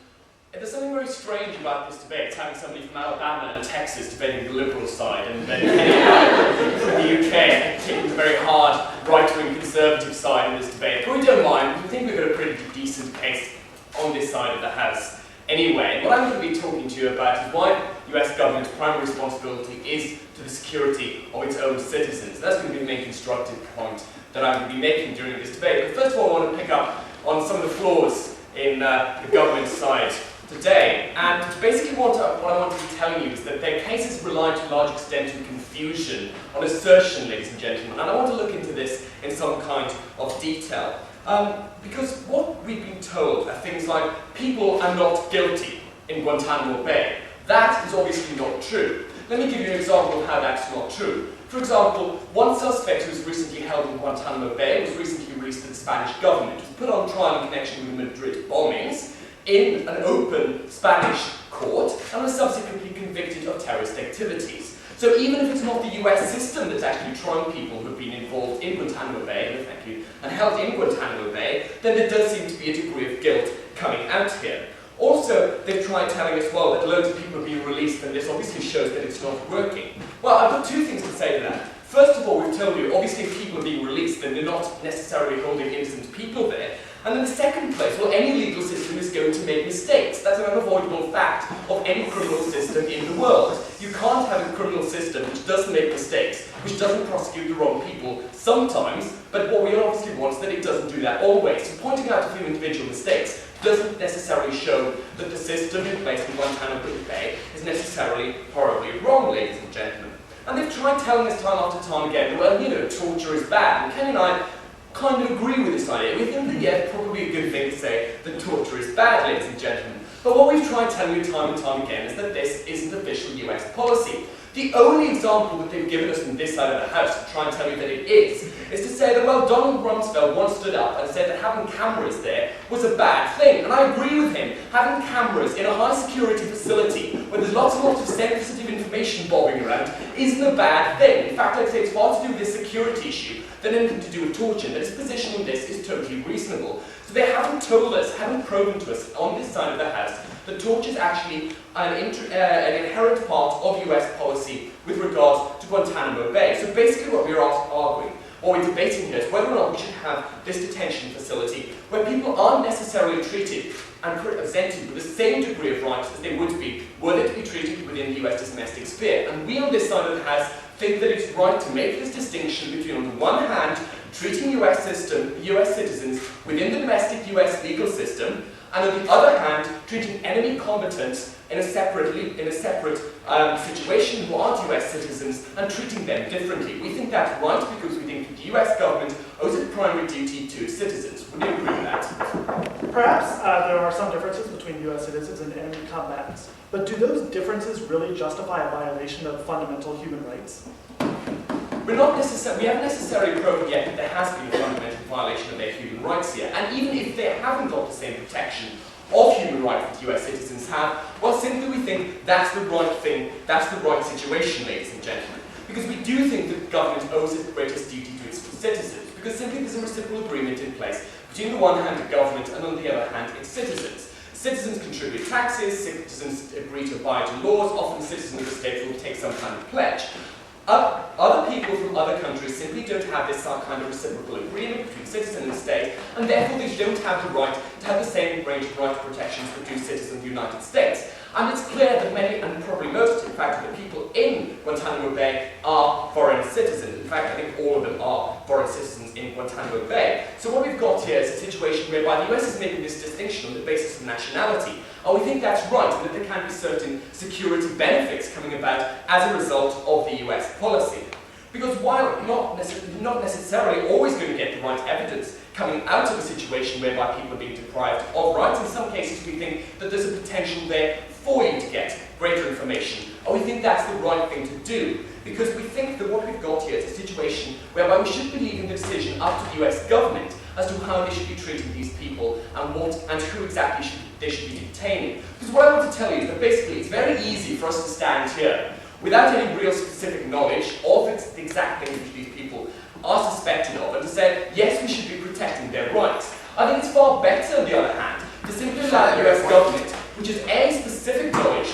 There's something very strange about this debate. It's having somebody from Alabama and Texas debating the liberal side, and then Kenny from the UK taking the very hard right-wing conservative side in this debate. But we don't mind. We think we've got a pretty decent case on this side of the House. Anyway, what I'm going to be talking to you about is why the US government's primary responsibility is to the security of its own citizens. That's going to be the main constructive point that I'm going to be making during this debate. But first of all, I want to pick up on some of the flaws in the government side today. And basically what I want to be telling you is that their cases rely to a large extent on confusion, on assertion, ladies and gentlemen. And I want to look into this in some kind of detail. Because what we've been told are things like people are not guilty in Guantanamo Bay. That is obviously not true. Let me give you an example of how that's not true. For example, one suspect who was recently held in Guantanamo Bay was recently released to the Spanish government. He was put on trial in connection with the Madrid bombings in an open Spanish court and was subsequently convicted of terrorist activities. So even if it's not the US system that's actually trying people who have been involved in Guantanamo Bay, and held in Guantanamo Bay, then there does seem to be a degree of guilt coming out here. Also, they've tried telling us, well, that loads of people have been released, and this obviously shows that it's not working. Well, I've got two things to say to that. First of all, we've told you, obviously if people are being released, then they're not necessarily holding innocent people there. And in the second place, well, any legal system is going to make mistakes. That's an unavoidable fact of any criminal system in the world. You can't have a criminal system which doesn't make mistakes, which doesn't prosecute the wrong people sometimes, but what we obviously want is that it doesn't do that always. So pointing out a few individual mistakes doesn't necessarily show that the system in place in Guantanamo Bay is necessarily horribly wrong, ladies and gentlemen. And they've tried telling us time after time again, well, you know, torture is bad. And Kenny and I kind of agree with this idea. We think that, yeah, it's probably a good thing to say that torture is bad, ladies and gentlemen. But what we've tried telling you time and time again is that this isn't official US policy. The only example that they've given us from this side of the house to try and tell you that it is to say that, well, Donald Rumsfeld once stood up and said that having cameras there was a bad thing. And I agree with him. Having cameras in a high security facility where there's lots and lots of sensitive information bobbing around isn't a bad thing. In fact, I'd say it's far to do with this security issue than anything to do with torture, that his position on this is totally reasonable. So they haven't told us, haven't proven to us on this side of the house that torture is actually an inherent part of US policy with regards to Guantanamo Bay. So basically what we're arguing, or we're debating here, is whether or not we should have this detention facility where people aren't necessarily treated and presented with the same degree of rights as they would be were they to be treated within the US domestic sphere. And we on this side of the house think that it's right to make this distinction between, on the one hand, treating US citizens within the domestic US legal system, and on the other hand, treating enemy combatants in a separate situation who aren't US citizens and treating them differently. We think that's right because we think the US government owes its primary duty to its citizens. Would you agree with that? Perhaps there are some differences between US citizens and enemy combatants, but do those differences really justify a violation of fundamental human rights? We haven't necessarily proven yet that there has been a fundamental violation of their human rights here. And even if they haven't got the same protection of human rights that US citizens have, well, simply we think that's the right thing, that's the right situation, ladies and gentlemen. Because we do think that the government owes its greatest duty to its citizens, because simply there's a reciprocal agreement in place between the one hand the government and on the other hand its citizens. Citizens contribute taxes, citizens agree to abide to laws, often citizens of the state will take some kind of pledge. Other people from other countries simply don't have this kind of reciprocal agreement between citizen and state, and therefore they don't have the right to have the same range of rights protections that do citizens of the United States. And it's clear that many, and probably most, in fact, of the people in Guantanamo Bay are foreign citizens. In fact, I think all of them are foreign citizens in Guantanamo Bay. So what we've got here is a situation whereby the US is making this distinction on the basis of nationality. And we think that's right, and that there can be certain security benefits coming about as a result of the US policy. Because while not necessarily always going to get the right evidence coming out of a situation whereby people are being deprived of rights, in some cases we think that there's a potential there for you to get greater information. And we think that's the right thing to do, because we think that what we've got here is a situation whereby we should be leaving the decision up to the US government as to how they should be treating these people and who exactly they should be detaining. Because what I want to tell you is that basically it's very easy for us to stand here without any real specific knowledge of the exact things which these people are suspected of, and to say, yes, we should be protecting their rights. I think it's far better, on the other hand, to simply allow the US government, which has A, specific knowledge,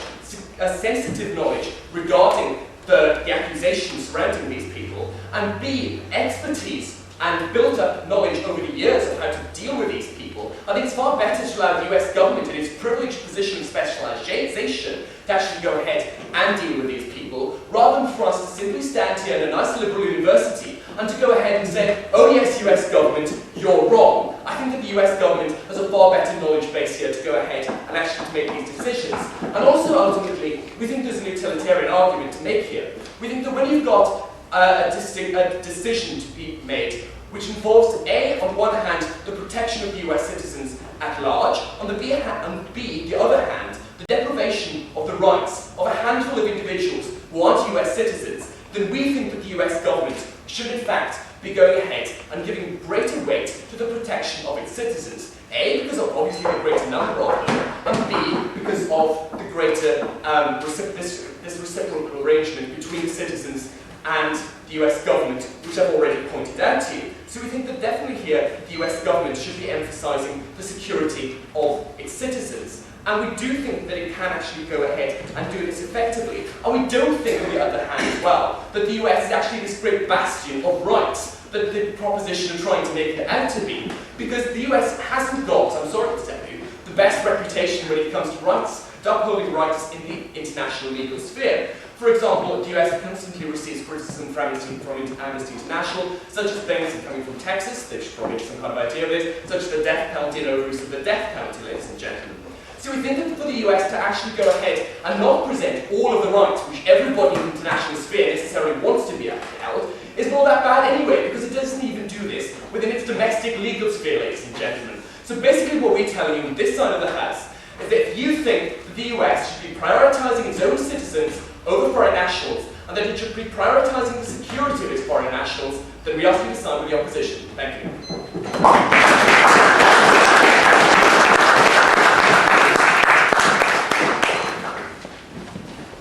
a sensitive knowledge regarding the accusations surrounding these people, and B, expertise and built up knowledge over the years of how to deal with these people. I think it's far better to allow the US government in its privileged position of specialization to actually go ahead and deal with these people, rather than for us to simply stand here in a nice liberal university and to go ahead and say, oh yes, US government, you're wrong. I think that the US government has a far better knowledge base here to go ahead and actually to make these decisions. And also, ultimately, we think there's an utilitarian argument to make here. We think that when you've got a decision to be made, which involves A, on one hand, the protection of US citizens at large, on the B, the other hand, the deprivation of the rights of a handful of individuals who aren't US citizens, then we think that the US government should in fact be going ahead and giving greater weight to the protection of its citizens. A, because of obviously the greater number of them, and B, because of the greater this reciprocal arrangement between citizens and the US government, which I've already pointed out to you. So we think that definitely here the US government should be emphasising the security of its citizens. And we do think that it can actually go ahead and do this effectively. And we don't think, on the other hand as well, that the US is actually this great bastion of rights the proposition of trying to make it out to be, because the US hasn't got, I'm sorry to tell you, the best reputation when it comes to rights, to upholding rights in the international legal sphere. For example, the US constantly receives criticism from Amnesty International, such as things coming from Texas, they should probably have some kind of idea of this, such as the death penalty and overuse of the death penalty, ladies and gentlemen. So we think that for the US to actually go ahead and not present all of the rights which everybody in the international sphere necessarily wants to be upheld is not that bad anyway, because it doesn't even do this within its domestic legal sphere, ladies and gentlemen. So basically what we're telling you on this side of the house is that if you think that the US should be prioritizing its own citizens over foreign nationals, and that it should be prioritizing the security of its foreign nationals, then we ask you to side with the opposition. Thank you.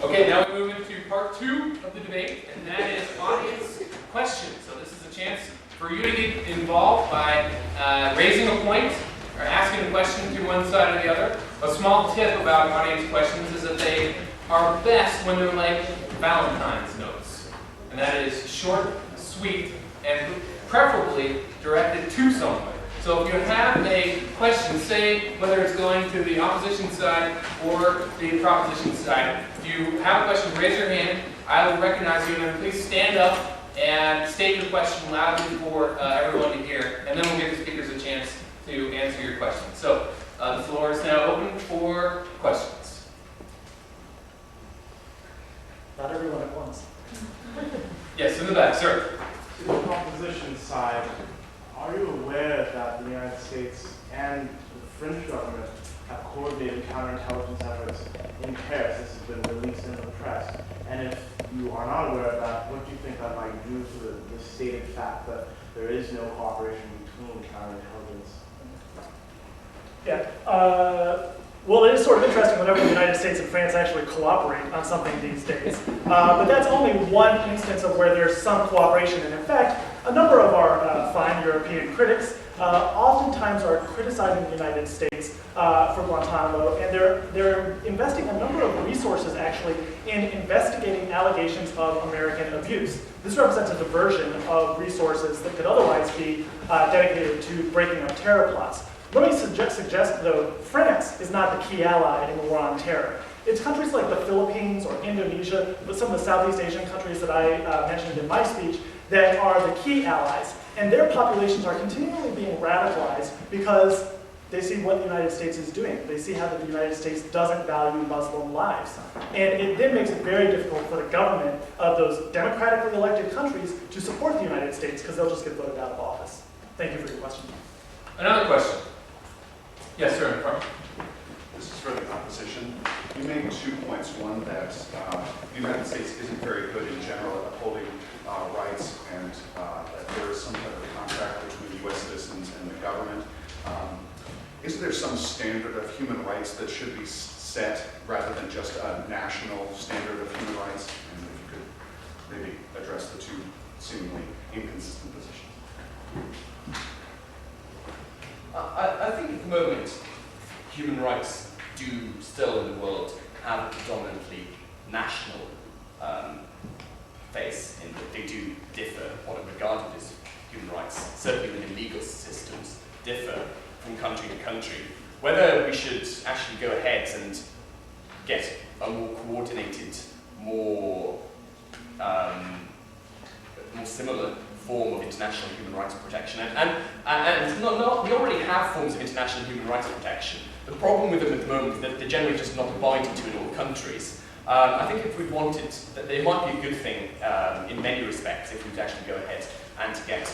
Okay, now we move into part 2 of the debate, and that is audience questions. So this is a chance for you to get involved by raising a point or asking a question to one side or the other. A small tip about audience questions is that they are best when they're like Valentine's notes. And that is short, sweet, and preferably directed to someone. So if you have a question, say whether it's going to the opposition side or the proposition side, if you have a question, raise your hand. I will recognize you, and then please stand up and state your question loudly for everyone to hear, and then we'll give the speakers a chance to answer your question. So the floor is now open for questions. Not everyone at once. Yes, in the back, sir. To the proposition side, are you aware that the United States and the French government have coordinated counterintelligence efforts in Paris? This has been released in the press. And if you are not aware of that, what do you think that might do to the stated fact that there is no cooperation between counterintelligence? Yeah. Well, it is sort of interesting whenever the United States and France actually cooperate on something these days. But that's only one instance of where there's some cooperation. And in fact, a number of our fine European critics oftentimes are criticizing the United States for Guantanamo, and they're investing a number of resources actually in investigating allegations of American abuse. This represents a diversion of resources that could otherwise be dedicated to breaking up terror plots. Let me suggest, though, France is not the key ally in the war on terror. It's countries like the Philippines or Indonesia, but some of the Southeast Asian countries that I mentioned in my speech, that are the key allies. And their populations are continually being radicalized because they see what the United States is doing. They see how the United States doesn't value Muslim lives. And it then makes it very difficult for the government of those democratically elected countries to support the United States because they'll just get voted out of office. Thank you for your question. Another question. Yes, sir, in front. This is for the opposition. You made 2 points. One, that the United States isn't very good in general at upholding rights, and that there is some kind of a contract between U.S. citizens and the government. Is there some standard of human rights that should be set rather than just a national standard of human rights? And if you could maybe address the two seemingly inconsistent positions. I think at the moment, human rights do still in the world have a predominantly national face, in that they do differ what are regarded as human rights, certainly within legal systems, differ from country to country. Whether we should actually go ahead and get a more coordinated, more similar form of international human rights protection, and we already have forms of international human rights protection. The problem with them at the moment is that they're generally just not abided to in all countries. I think if we wanted, that they might be a good thing in many respects if we could actually go ahead and get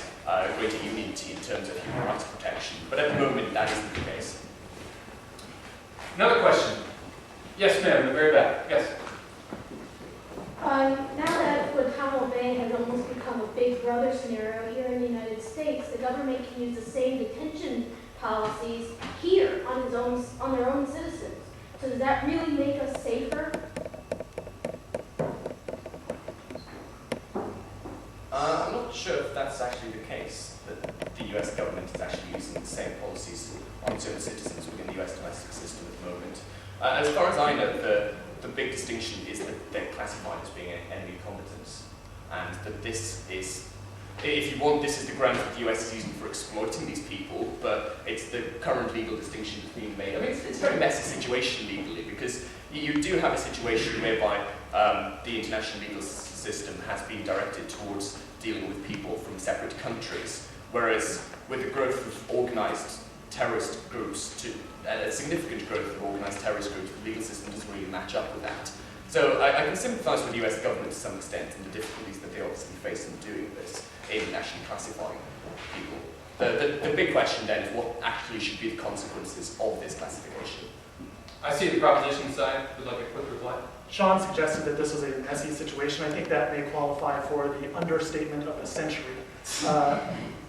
greater unity in terms of human rights protection. But at the moment, that isn't the case. Another question. Yes, ma'am, in the very back. Yes. Now that Guantanamo Bay has almost become a big brother scenario here in the United States, the government can use the same detention policies here on their own citizens. So does that really make us safer? I'm not sure if that's actually the case, that the US government is actually using the same policies on its own citizens within the US domestic system at the moment. As far as I know, the big distinction is that they're classified as being enemy combatants, and that this is if you want, this is the ground that the US is using for exploiting these people, but it's the current legal distinction that's being made. I mean, it's a very messy situation legally, because you do have a situation whereby the international legal system has been directed towards dealing with people from separate countries, whereas with the growth of organized terrorist groups, a significant growth of organized terrorist groups, the legal system doesn't really match up with that. So I can sympathize with the US government to some extent and the difficulties that they obviously face in doing this, in actually classifying people. The big question then is what actually should be the consequences of this classification. I see the proposition side. Would like a quick reply. Sean suggested that this was a messy situation. I think that may qualify for the understatement of the century.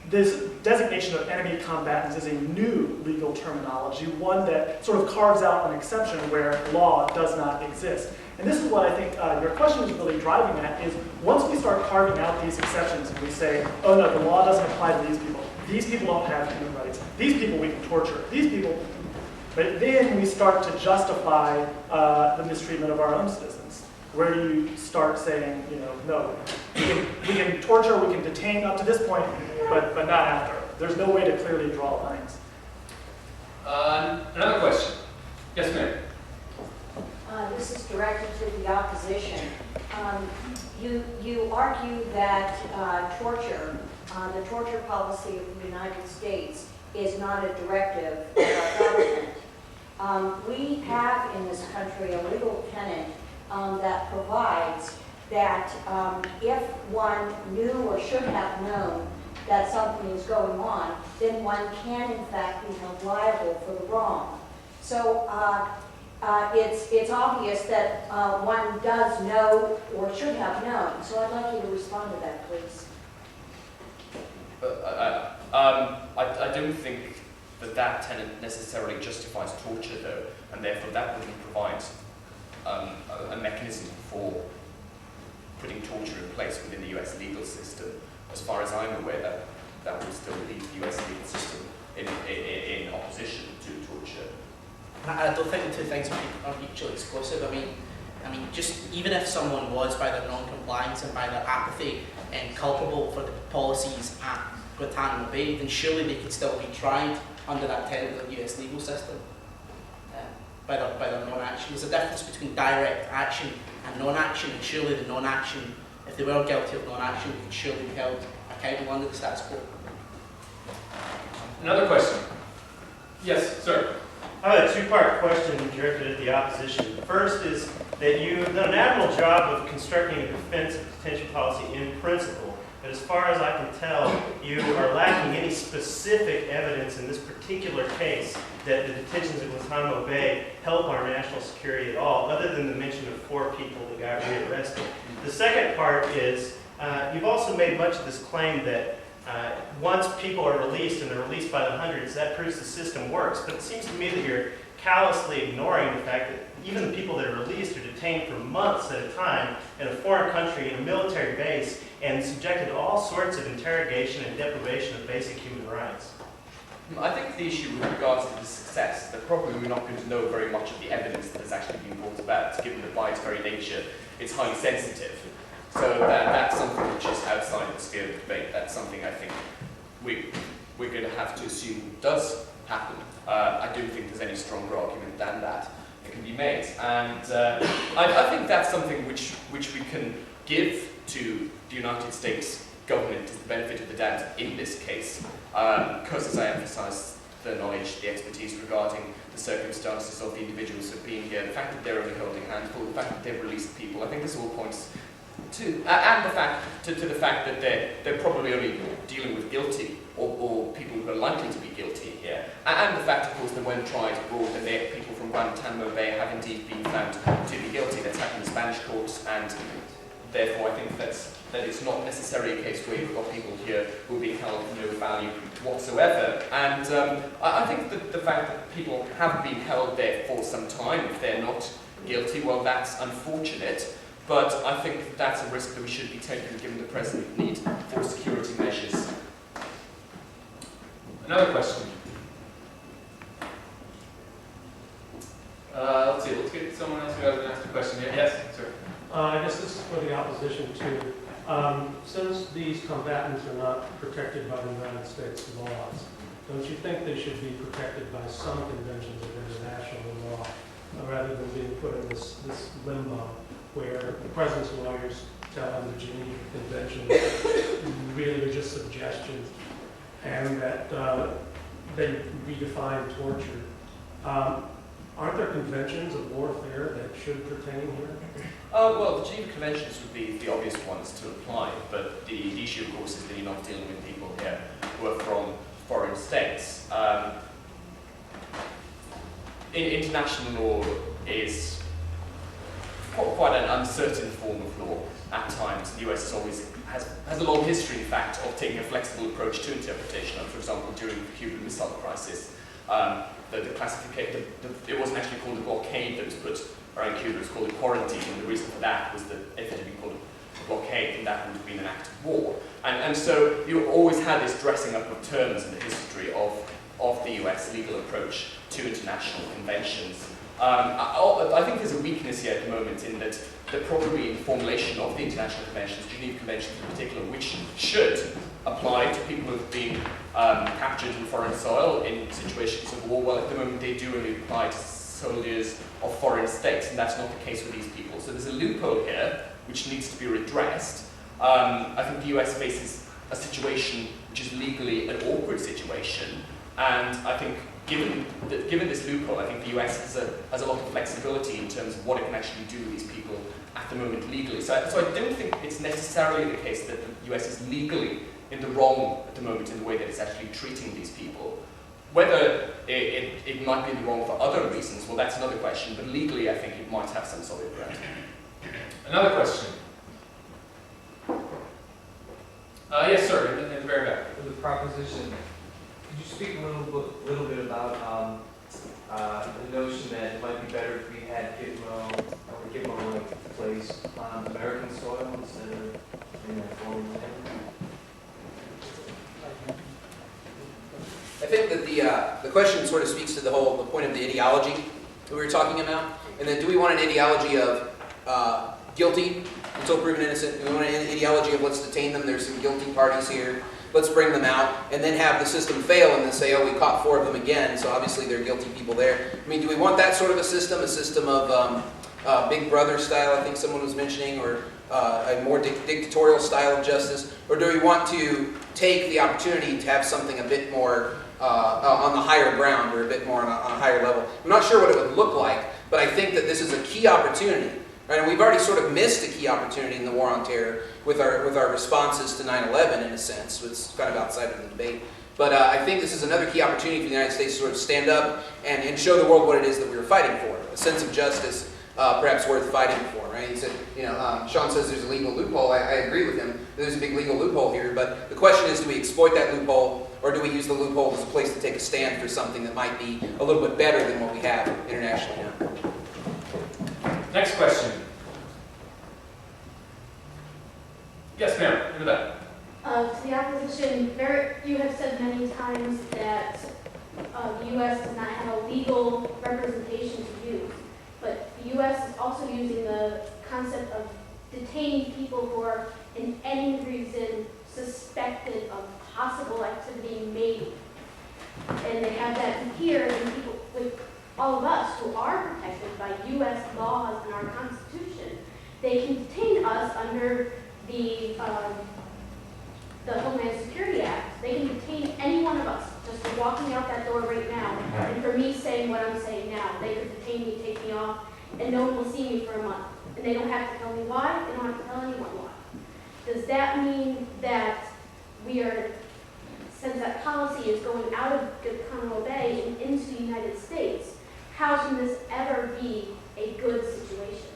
This designation of enemy combatants is a new legal terminology, one that sort of carves out an exception where law does not exist. And this is what I think your question is really driving at, is once we start carving out these exceptions and we say, oh no, the law doesn't apply to these people don't have human rights, these people we can torture, these people, but then we start to justify the mistreatment of our own citizens. Where do you start saying, no, we can torture, we can detain up to this point, but not after. There's no way to clearly draw lines. Another question. Yes, ma'am. This is directed to the opposition. You argue that the torture policy of the United States is not a directive of our government. We have in this country a legal tenet that provides that if one knew or should have known that something is going on, then one can in fact be held liable for the wrong. So it's obvious that one does know or should have known. So I'd like you to respond to that, please. I don't think that tenet necessarily justifies torture, though, and therefore that wouldn't provide a mechanism for putting torture in place within the US legal system. As far as I'm aware, that would still leave the US legal system in opposition to torture. I don't think the two things are mutually exclusive. I mean, just even if someone was, by their non-compliance and by their apathy, culpable for the policies at Guantanamo Bay, then surely they could still be tried under that tenet of the US legal system by their non-action. There's a difference between direct action and non-action, and surely the non-action, if they were guilty of non-action, they could surely be held accountable under the status quo. Another question. Yes, sir. I have a two-part question directed at the opposition. First is that you've done an admirable job of constructing a defense of detention policy in principle, but as far as I can tell, you are lacking any specific evidence in this particular case that the detentions at Guantanamo Bay help our national security at all, other than the mention of 4 people that got rearrested. The second part is you've also made much of this claim that once people are released, and they're released by the hundreds, that proves the system works. But it seems to me that you're callously ignoring the fact that even the people that are released are detained for months at a time in a foreign country, in a military base, and subjected to all sorts of interrogation and deprivation of basic human rights. I think the issue with regards to the success, that probably we're not going to know very much of the evidence that has actually been brought about, given that by its very nature it's highly sensitive. So that's something which is outside the sphere of debate. That's something I think we're going to have to assume does happen. I don't think there's any stronger argument than that can be made. And I think that's something which we can give to the United States government as the benefit of the doubt in this case. Because as I emphasised, the knowledge, the expertise regarding the circumstances of the individuals who have been here, the fact that they're only holding a handful, the fact that they've released people, I think this all points to, and the fact that they're probably only dealing with guilty or people who are likely to be guilty here, and the fact, of course, that when tried abroad, that people from Guantanamo Bay have indeed been found to be guilty. That's happened in Spanish courts, and therefore I think that it's not necessarily a case where you've got people here who are being held for no value whatsoever. And I think that the fact that people have been held there for some time, if they're not guilty, well, that's unfortunate. But I think that's a risk that we should be taking given the present need for security measures. Another question. Let's see, let's get someone else who hasn't asked a question yet. Yes, sir. I guess this is for the opposition too. Since these combatants are not protected by the United States laws, don't you think they should be protected by some conventions of international law, rather than being put in this limbo where the president's lawyers tell them the Geneva Convention really are just suggestions, and that they redefine torture? Aren't there conventions of warfare that should pertain here? Well, the Geneva Conventions would be the obvious ones to apply, but the issue, of course, is that you're not dealing with people here who are from foreign states. International law is quite an uncertain form of law at times. The US has a long history, in fact, of taking a flexible approach to interpretation. For example, during the Cuban Missile Crisis, it wasn't actually called a blockade that was put around Cuba, it was called a quarantine, and the reason for that was that if it had been called a blockade, then that would have been an act of war. And so you always had this dressing up of terms in the history of the US legal approach to international conventions. I think there's a weakness here at the moment in that probably in the formulation of the international conventions, Geneva Conventions in particular, which should apply to people who've been captured in foreign soil in situations of war. Well, at the moment they do only apply to soldiers of foreign states, and that's not the case with these people. So there's a loophole here which needs to be redressed. I think the US faces a situation which is legally an awkward situation, and I think given this loophole, I think the US has a lot of flexibility in terms of what it can actually do with these people at the moment legally. So I don't think it's necessarily the case that the US is legally in the wrong at the moment in the way that it's actually treating these people. Whether it might be in the wrong for other reasons, well, that's another question, but legally I think it might have some solid ground. Another question. Yes, sir, in the very back. For the proposition, could you speak a little bit about the notion that it might be better if we had Gitmo, or Gitmo-like place on American soil instead of in a foreign land? I think that the question sort of speaks to the point of the ideology that we were talking about, and then do we want an ideology of guilty until proven innocent? Do we want an ideology of let's detain them, there's some guilty parties here, let's bring them out, and then have the system fail and then say, oh, we caught 4 of them again, so obviously they're guilty people there. I mean, do we want that sort of a system of Big Brother style, I think someone was mentioning, or a more dictatorial style of justice? Or do we want to take the opportunity to have something a bit more on the higher ground, or a bit more on a higher level? I'm not sure what it would look like, but I think that this is a key opportunity. Right? And we've already sort of missed a key opportunity in the war on terror with our responses to 9/11, in a sense. It's kind of outside of the debate. But I think this is another key opportunity for the United States to sort of stand up and show the world what it is that we were fighting for. A sense of justice, perhaps worth fighting for, right? He said, Sean says there's a legal loophole. I agree with him. There's a big legal loophole here. But the question is, do we exploit that loophole, or do we use the loophole as a place to take a stand for something that might be a little bit better than what we have internationally now? Next question. Yes, ma'am, in the back. To the opposition, you have said many times that the U.S. does not have a legal representation to use, but the U.S. is also using the concept of detaining people who are, in any reason, suspected of possible activity made. And they have that here, and people, with all of us who are protected by U.S. laws and our Constitution, they can detain us under the Homeland Security Act. They can detain any one of us just for walking out that door right now, and for me saying what I'm saying now. They could detain me, take me off, and no one will see me for a month. And they don't have to tell me why, they don't have to tell anyone why. Does that mean that we are, since that policy is going out of Guantanamo Bay and into the United States, how can this ever be a good situation?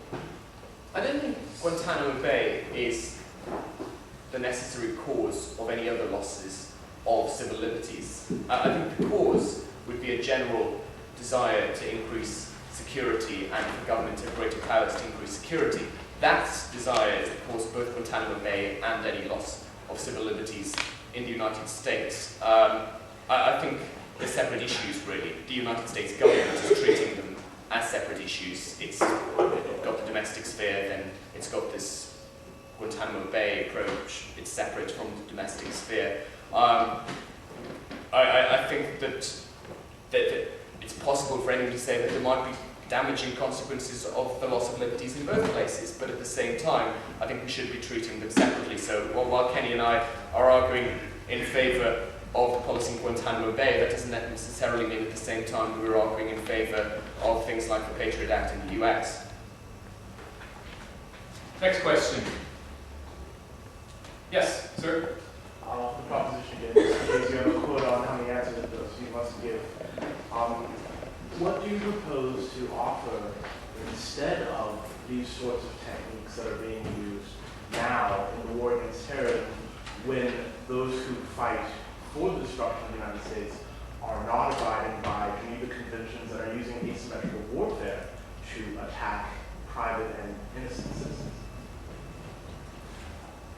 I don't think Guantanamo Bay is the necessary cause of any other losses of civil liberties. I think the cause would be a general desire to increase security and for government to have greater powers to increase security. That desire is, of course, both Guantanamo Bay and any loss of civil liberties in the United States. I think they're separate issues, really. The United States government is treating them as separate issues. It's got the domestic sphere, then it's got this Guantanamo Bay approach, it's separate from the domestic sphere. I think that it's possible for anyone to say that there might be damaging consequences of the loss of liberties in both places, but at the same time, I think we should be treating them separately. So while Kenny and I are arguing in favour of the policy in Guantanamo Bay, that doesn't necessarily mean at the same time we were arguing in favour of things like the Patriot Act in the US. Next question. Yes, sir? The proposition again, in case you have a quote on how many answers it does, you must give. What do you propose to offer instead of these sorts of techniques that are being used now in the war against terrorism, when those who fight for the destruction of the United States are not abiding by Geneva Conventions and are using asymmetrical warfare to attack private and innocent citizens?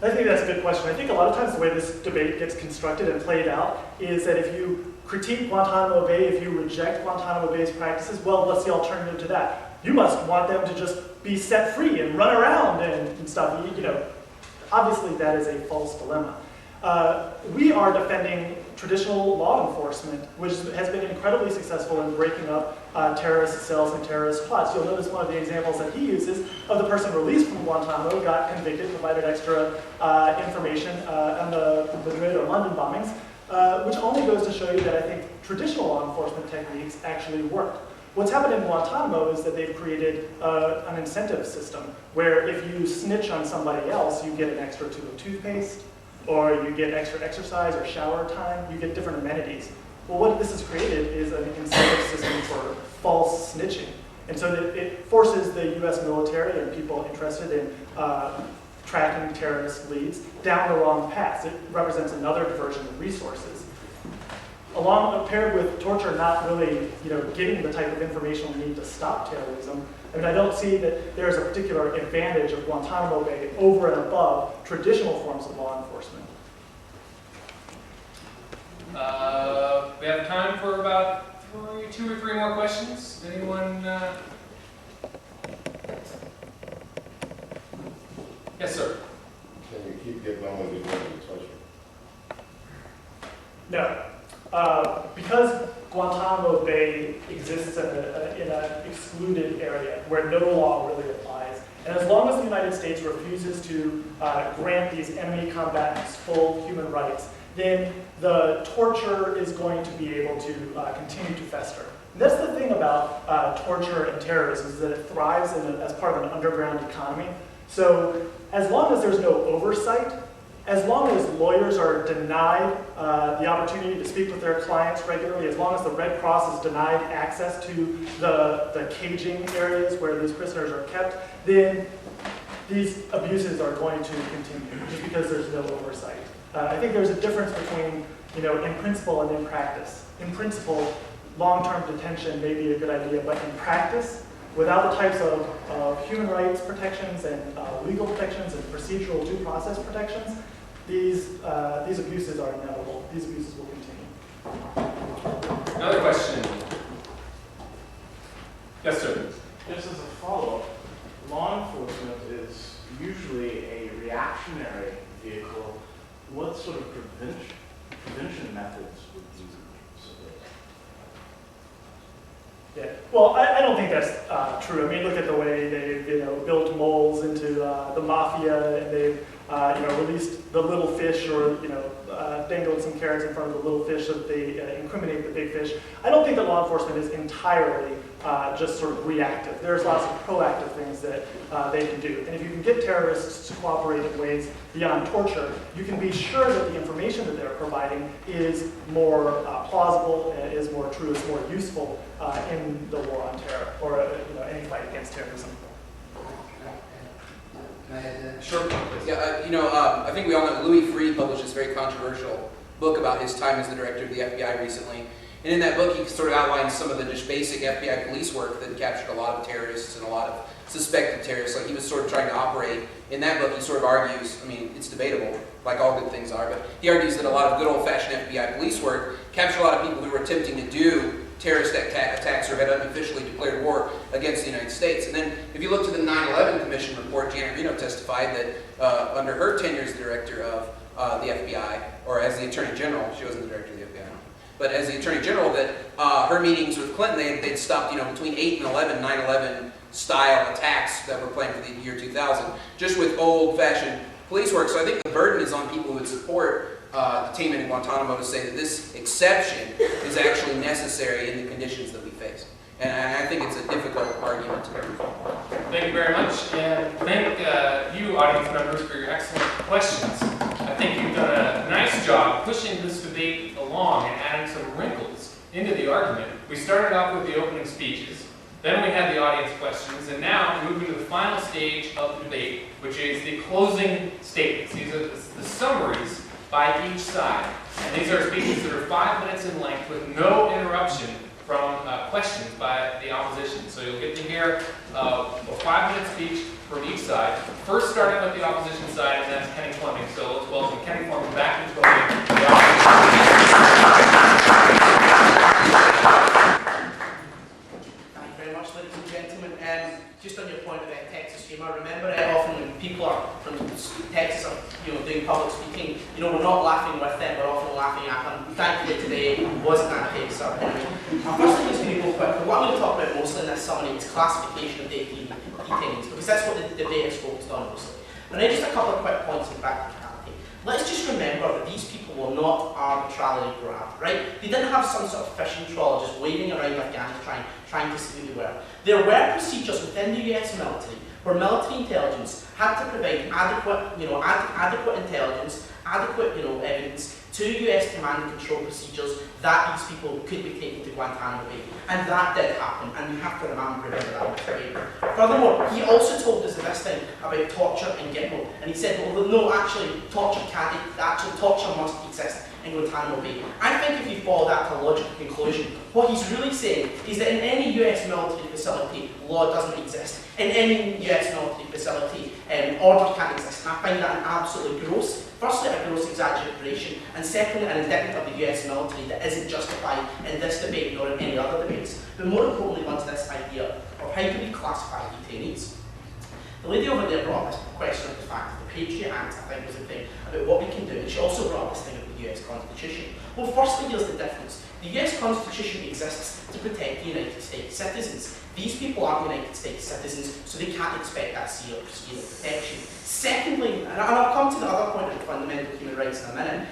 I think that's a good question. I think a lot of times the way this debate gets constructed and played out is that if you critique Guantanamo Bay, if you reject Guantanamo Bay's practices, well, what's the alternative to that? You must want them to just be set free and run around and stuff. You know, obviously that is a false dilemma. We are defending traditional law enforcement, which has been incredibly successful in breaking up terrorist cells and terrorist plots. You'll notice one of the examples that he uses of the person released from Guantanamo, got convicted, provided extra information on the Madrid or London bombings, which only goes to show you that I think traditional law enforcement techniques actually work. What's happened in Guantanamo is that they've created an incentive system where if you snitch on somebody else, you get an extra tube of toothpaste, or you get extra exercise or shower time, you get different amenities. Well, what this has created is an incentive system for false snitching. And so that it forces the US military and people interested in tracking terrorist leads down the wrong paths. It represents another diversion of resources. Paired with torture not really, getting the type of information we need to stop terrorism, I mean, I don't see that there's a particular advantage of Guantanamo Bay over and above traditional forms of law enforcement. We have time for about two or three more questions. Anyone? Yes, sir. Can you keep Gitmo and Gitmo in touch? No. Because Guantanamo Bay exists in an excluded area where no law really applies, and as long as the United States refuses to grant these enemy combatants full human rights, then the torture is going to be able to continue to fester. And that's the thing about torture and terrorism, is that it thrives as part of an underground economy. So as long as there's no oversight, as long as lawyers are denied the opportunity to speak with their clients regularly, as long as the Red Cross is denied access to the caging areas where these prisoners are kept, then these abuses are going to continue just because there's no oversight. I think there's a difference between, in principle and in practice. In principle, long-term detention may be a good idea, but in practice, without the types of human rights protections and legal protections and procedural due process protections, these abuses are inevitable. These abuses will continue. Another question. Yes, sir. Just as a follow-up, law enforcement is usually a reactionary vehicle. What sort of prevention methods would you suggest? Yeah. Well, I don't think that's true. I mean, look at the way they built moles into the mafia, and they've released the little fish, or dangled some carrots in front of the little fish so that they incriminate the big fish. I don't think that law enforcement is entirely just sort of reactive. There's lots of proactive things that they can do. And if you can get terrorists to cooperate in ways beyond torture, you can be sure that the information that they're providing is more plausible, is more true, is more useful in the war on terror, or any fight against terrorism. Can I add to that? Sure. Yeah, I think we all know Louis Freeh published this very controversial book about his time as the director of the FBI recently. And in that book, he sort of outlines some of the just basic FBI police work that captured a lot of terrorists and a lot of suspected terrorists. Like, he was sort of trying to operate. In that book, he sort of argues, I mean, it's debatable, like all good things are, but he argues that a lot of good old-fashioned FBI police work captured a lot of people who were attempting to do terrorist attacks or had unofficially declared war against the United States. And then if you look to the 9/11 Commission report, Janet Reno testified that under her tenure as the director of the FBI, or as the Attorney General, she wasn't the director of the FBI, but as the Attorney General, that her meetings with Clinton, they'd stopped between 8 and 11 9/11 style attacks that were planned for the year 2000, just with old-fashioned police work. So I think the burden is on people who would support detainment in Guantanamo to say that this exception is actually necessary in the conditions that we face. And I think it's a difficult argument to make. Thank you very much, and thank you, audience members, for your excellent questions. I think you've done a nice job pushing this debate along and adding some wrinkles into the argument. We started off with the opening speeches, then we had the audience questions, and now we're moving to the final stage of the debate, which is the closing statements. These are the summaries by each side. And these are speeches that are 5 minutes in length with no interruption from questions by the opposition. So you'll get to hear a 5-minute speech from each side. First starting with the opposition side, and that's Kenny Fleming. So let's welcome Kenny Fleming back into the audience. Thank you very much, ladies and gentlemen. Just on your point about Texas humour, remember often when people are from Texas are doing public speaking, we're not laughing with them, we're often laughing at them. Thankfully today wasn't that case. So anyway, first thing is going to go quick. What I'm going to talk about mostly in this summary is classification of detainees, because that's what the debate is focused on mostly. And then just a couple of quick points in practicality. Let's just remember that these people were not arbitrarily grabbed, right? They didn't have some sort of fishing trawler just waving around Afghanistan trying to see who they were. There were procedures within the US military where military intelligence had to provide adequate intelligence, adequate evidence to US command and control procedures that these people could be taken to Guantanamo Bay. And that did happen, and we have to remember that. Furthermore, he also told us this thing about torture and Gitmo, and he said, well, no, actually, torture must exist in Guantanamo Bay. I think if you follow that to a logical conclusion, what he's really saying is that in any US military facility, law doesn't exist. In any US military facility, order can't exist. And I find that an absolutely gross, firstly a gross exaggeration, and secondly an indictment of the US military that isn't justified in this debate nor in any other debates. But more importantly, onto this idea of how do we classify detainees. The lady over there brought this question of the fact that the Patriot Act, I think, was the thing about what we can do, and she also brought this thing about the US Constitution. Well, firstly, here's the difference. The US Constitution exists to protect the United States citizens. These people aren't United States citizens, so they can't expect that seal of protection. Secondly, and I'll come to the other point of fundamental human rights in a minute,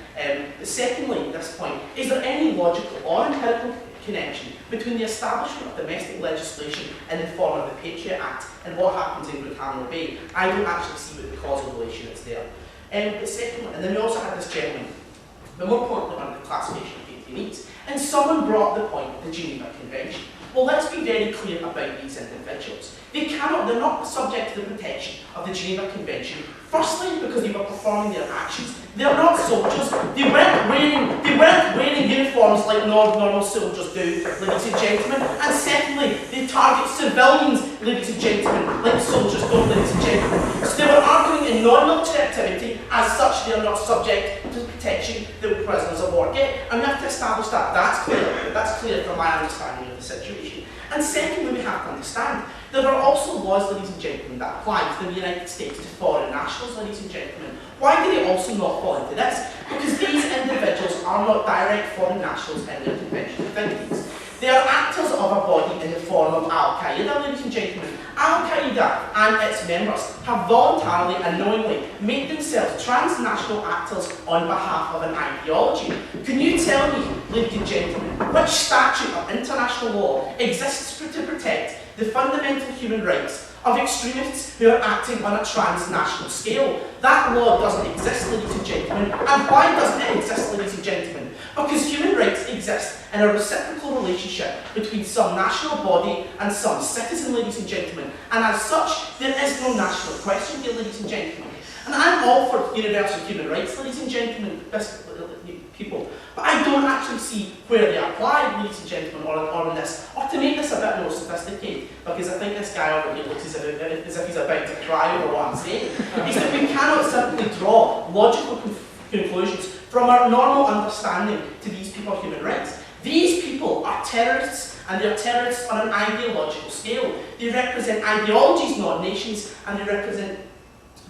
secondly, this point, is there any logical or empirical connection between the establishment of domestic legislation in the form of the Patriot Act and what happens in Guantanamo Bay? I don't actually see what the causal relation is there. The second one, and then we also had this gentleman, but more importantly on the classification of detainees. And someone brought the point of the Geneva Convention. Well, let's be very clear about these individuals. They're not subject to the protection of the Geneva Convention. Firstly, because they were performing their actions. They're not soldiers. They weren't wearing uniforms like normal soldiers do, ladies and gentlemen. And secondly, they target civilians, ladies and gentlemen, like soldiers don't, ladies and gentlemen. So they were arguing in non-military activity. As such, they are not subject to the protection that prisoners of war get. And we have to establish that. That's clear. That's clear from my understanding of the situation. And secondly, we have to understand there are also laws, ladies and gentlemen, that apply to the United States to foreign nationals, ladies and gentlemen. Why do they also not fall into this? Because these individuals are not direct foreign nationals in their conventional thinkings. They are actors of a body in the form of Al-Qaeda, ladies and gentlemen. Al-Qaeda and its members have voluntarily and knowingly made themselves transnational actors on behalf of an ideology. Can you tell me, ladies and gentlemen, which statute of international law exists to protect the fundamental human rights of extremists who are acting on a transnational scale? That law doesn't exist, ladies and gentlemen. And why doesn't it exist, ladies and gentlemen? Because human rights exist in a reciprocal relationship between some national body and some citizen, ladies and gentlemen. And as such, there is no national question here, ladies and gentlemen. And I'm all for universal human rights, ladies and gentlemen, people. But I don't actually see where they apply, ladies and gentlemen, or in this. Or to make this a bit more sophisticated, because I think this guy over here looks as if he's about to cry over what I'm saying, is that we cannot simply draw logical conclusions from our normal understanding to these people's human rights. These people are terrorists, and they are terrorists on an ideological scale. They represent ideologies, not nations, and they represent,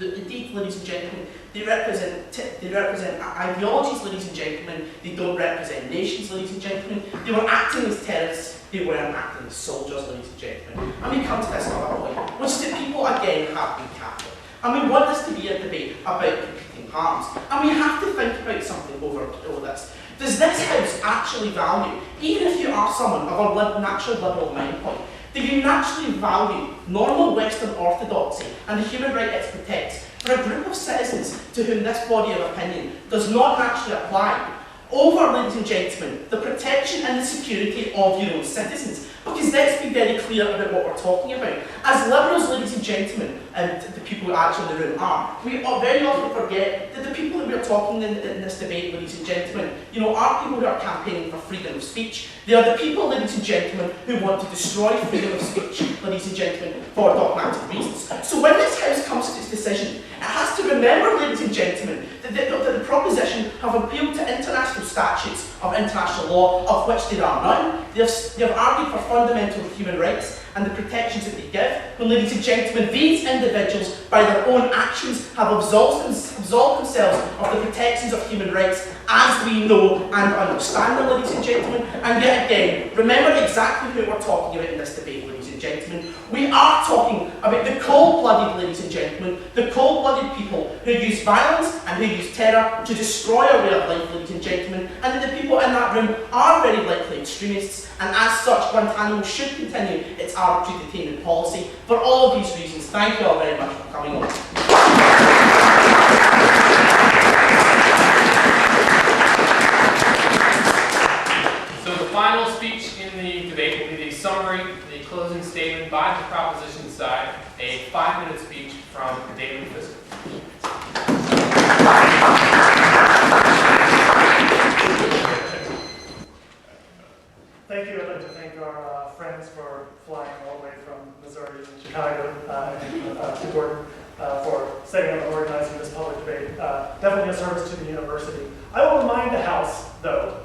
indeed, ladies and gentlemen, they represent ideologies, ladies and gentlemen. They don't represent nations, ladies and gentlemen. They were acting as terrorists. They weren't acting as soldiers, ladies and gentlemen. And we come to this other point, which is that people, again, have been captured. And we want this to be a debate about competing harms. And we have to think about something over this. Does this House actually value, even if you are someone of a natural liberal mind point, do you naturally value normal Western orthodoxy and the human right it protects for a group of citizens to whom this body of opinion does not naturally apply over, ladies and gentlemen, the protection and the security of your own citizens? Because let's be very clear about what we're talking about. As liberals, ladies and gentlemen, and the people who actually in the room are, we very often forget that the people that we're talking in this debate, ladies and gentlemen, are people who are campaigning for freedom of speech. They are the people, ladies and gentlemen, who want to destroy freedom of speech, ladies and gentlemen, for dogmatic reasons. So when this House comes to its decision, it has to remember, ladies and gentlemen, that the proposition have appealed to international statutes of international law, of which there are none. They have argued for fundamental human rights and the protections that they give, when, ladies and gentlemen, these individuals, by their own actions, have absolved themselves of the protections of human rights as we know and understand them, ladies and gentlemen. And yet again, remember exactly who we're talking about in this debate, ladies and gentlemen. We are talking about the cold-blooded, ladies and gentlemen, the cold-blooded people who use violence and who use terror to destroy our way of life, ladies and gentlemen, and that the people in that room are very likely extremists, and as such, Guantanamo should continue its arbitrary detainment policy. For all of these reasons, thank you all very much for coming on. So the final speech in the debate will be the summary, the closing statement by the proposition side, a 5-minute speech from David Fisker. Thank you. I'd like to thank our friends for flying all the way from Missouri and Chicago and to Gordon for setting up and organizing this public debate. Definitely a service to the university. I will remind the House, though,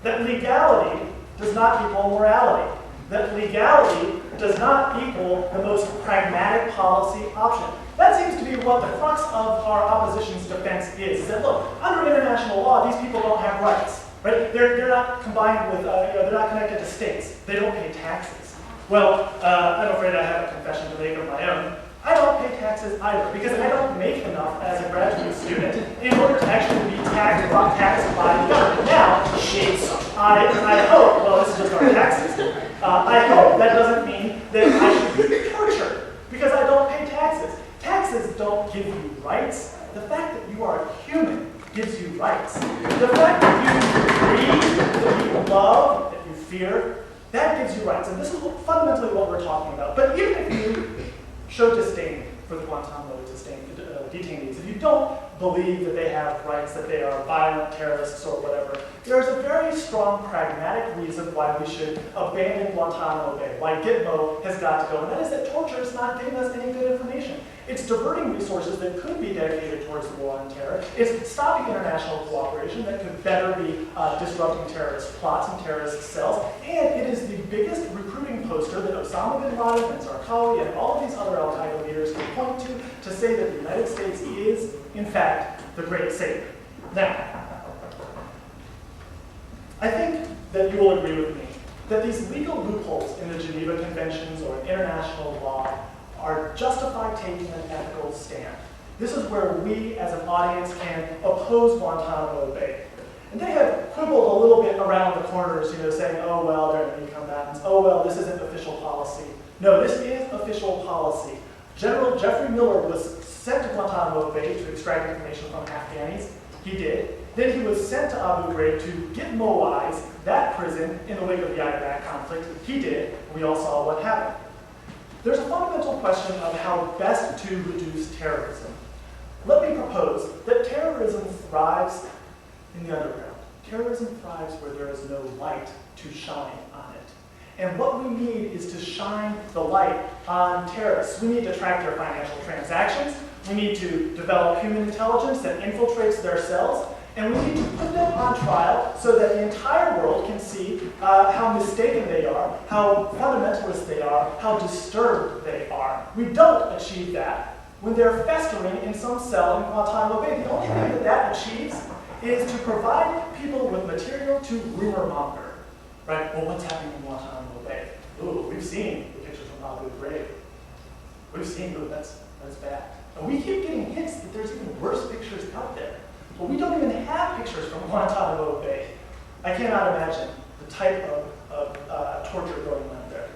that legality does not equal morality. That legality does not equal the most pragmatic policy option. That seems to be what the crux of our opposition's defense is that, look, under international law, these people don't have rights. Right? They're not combined with, they're not connected to states. They don't pay taxes. Well, I'm afraid I have a confession to make of my own. I don't pay taxes either because I don't make enough as a graduate student in order to actually be taxed by the government. Now, I hope, well, this is just our taxes. I hope that doesn't mean that I should be tortured because I don't pay taxes. Taxes don't give you rights. The fact that you are a human gives you rights. The fact that you breathe, that you love, that you fear, that gives you rights. And this is fundamentally what we're talking about. But even if you show disdain for the Guantanamo detainees, if you don't believe that they have rights, that they are violent terrorists or whatever, there's a very strong pragmatic reason why we should abandon Guantanamo Bay, why Gitmo has got to go, and that is that torture is not giving us any good information. It's diverting resources that could be dedicated towards the war on terror. It's stopping international cooperation that could better be disrupting terrorist plots and terrorist cells. And it is the biggest recruiting poster that Osama bin Laden and Zarqawi and all of these other al-Qaeda leaders can point to say that the United States is, in fact, the great savior. Now, I think that you will agree with me that these legal loopholes in the Geneva Conventions or in international law are justified taking an ethical stand. This is where we, as an audience, can oppose Guantanamo Bay. And they have quibbled a little bit around the corners, saying, oh, well, they're enemy combatants. Oh, well, this isn't official policy. No, this is official policy. General Jeffrey Miller was sent to Guantanamo Bay to extract information from Afghanis. He did. Then he was sent to Abu Ghraib to Gitmoize that prison in the wake of the Iraq conflict. He did. We all saw what happened. There's a fundamental question of how best to reduce terrorism. Let me propose that terrorism thrives in the underground. Terrorism thrives where there is no light to shine on it. And what we need is to shine the light on terrorists. We need to track their financial transactions. We need to develop human intelligence that infiltrates their cells. And we need to put them on trial so that the entire world can see how mistaken they are, how fundamentalist they are, how disturbed they are. We don't achieve that when they're festering in some cell in Guantanamo Bay. The only thing that that achieves is to provide people with material to rumor monger. Right? Well, what's happening in Guantanamo Bay? Ooh, we've seen the pictures from Abu Ghraib. We've seen, ooh, that's bad. And we keep getting hints that there's even worse pictures out there. But we don't even have pictures from Guantanamo Bay. I cannot imagine the type of torture going on there.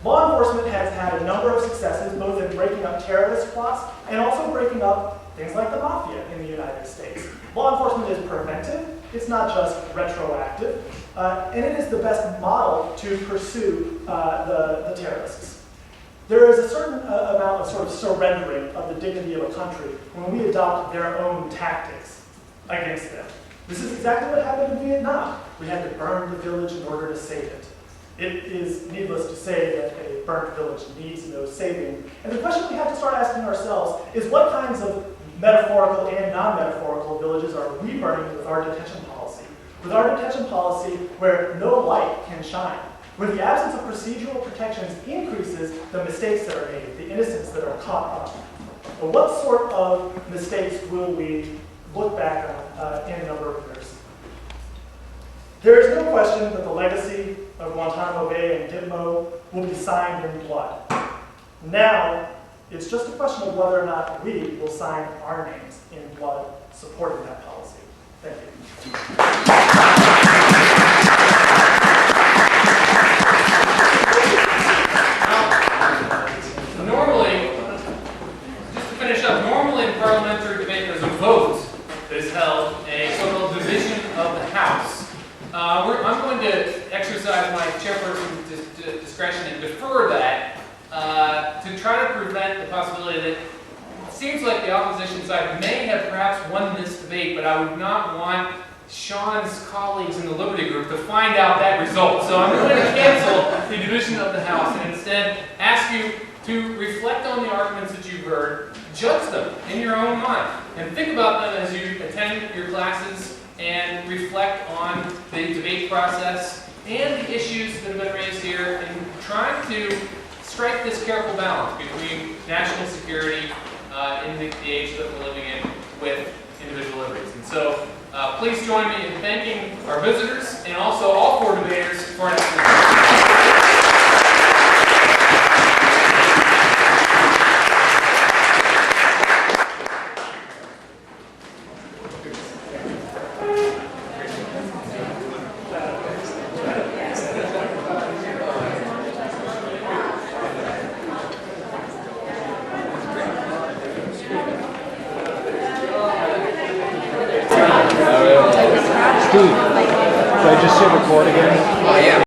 Law enforcement has had a number of successes, both in breaking up terrorist plots and also breaking up things like the mafia in the United States. Law enforcement is preventive, it's not just retroactive, and it is the best model to pursue the terrorists. There is a certain amount of sort of surrendering of the dignity of a country when we adopt their own tactics against them. This is exactly what happened in Vietnam. We had to burn the village in order to save it. It is needless to say that a burnt village needs no saving. And the question we have to start asking ourselves is what kinds of metaphorical and non-metaphorical villages are we burning with our detention policy? With our detention policy where no light can shine, where the absence of procedural protections increases the mistakes that are made, the innocents that are caught up. But what sort of mistakes will we look back on in a number of years? There is no question that the legacy of Guantanamo Bay and Gitmo will be signed in blood. Now, it's just a question of whether or not we will sign our names in blood supporting that policy. Thank you. Normally, just to finish up, normally in parliamentary debate there's a vote that is held, a so-called division of the House. I'm going to exercise my chairperson's discretion and defer that to try to prevent the possibility that it seems like the opposition side may have perhaps won this debate, but I would not want Sean's colleagues in the Liberty Group to find out that result. So I'm going to cancel the division of the House and instead ask you to reflect on the arguments that you've heard, judge them in your own mind, and think about them as you attend your classes and reflect on the debate process and the issues that have been raised here and trying to strike this careful balance between national security in the age that we're living in with individual liberties. And so please join me in thanking our visitors and also all four debaters for an excellent Steve, should I just hit record again? Yeah.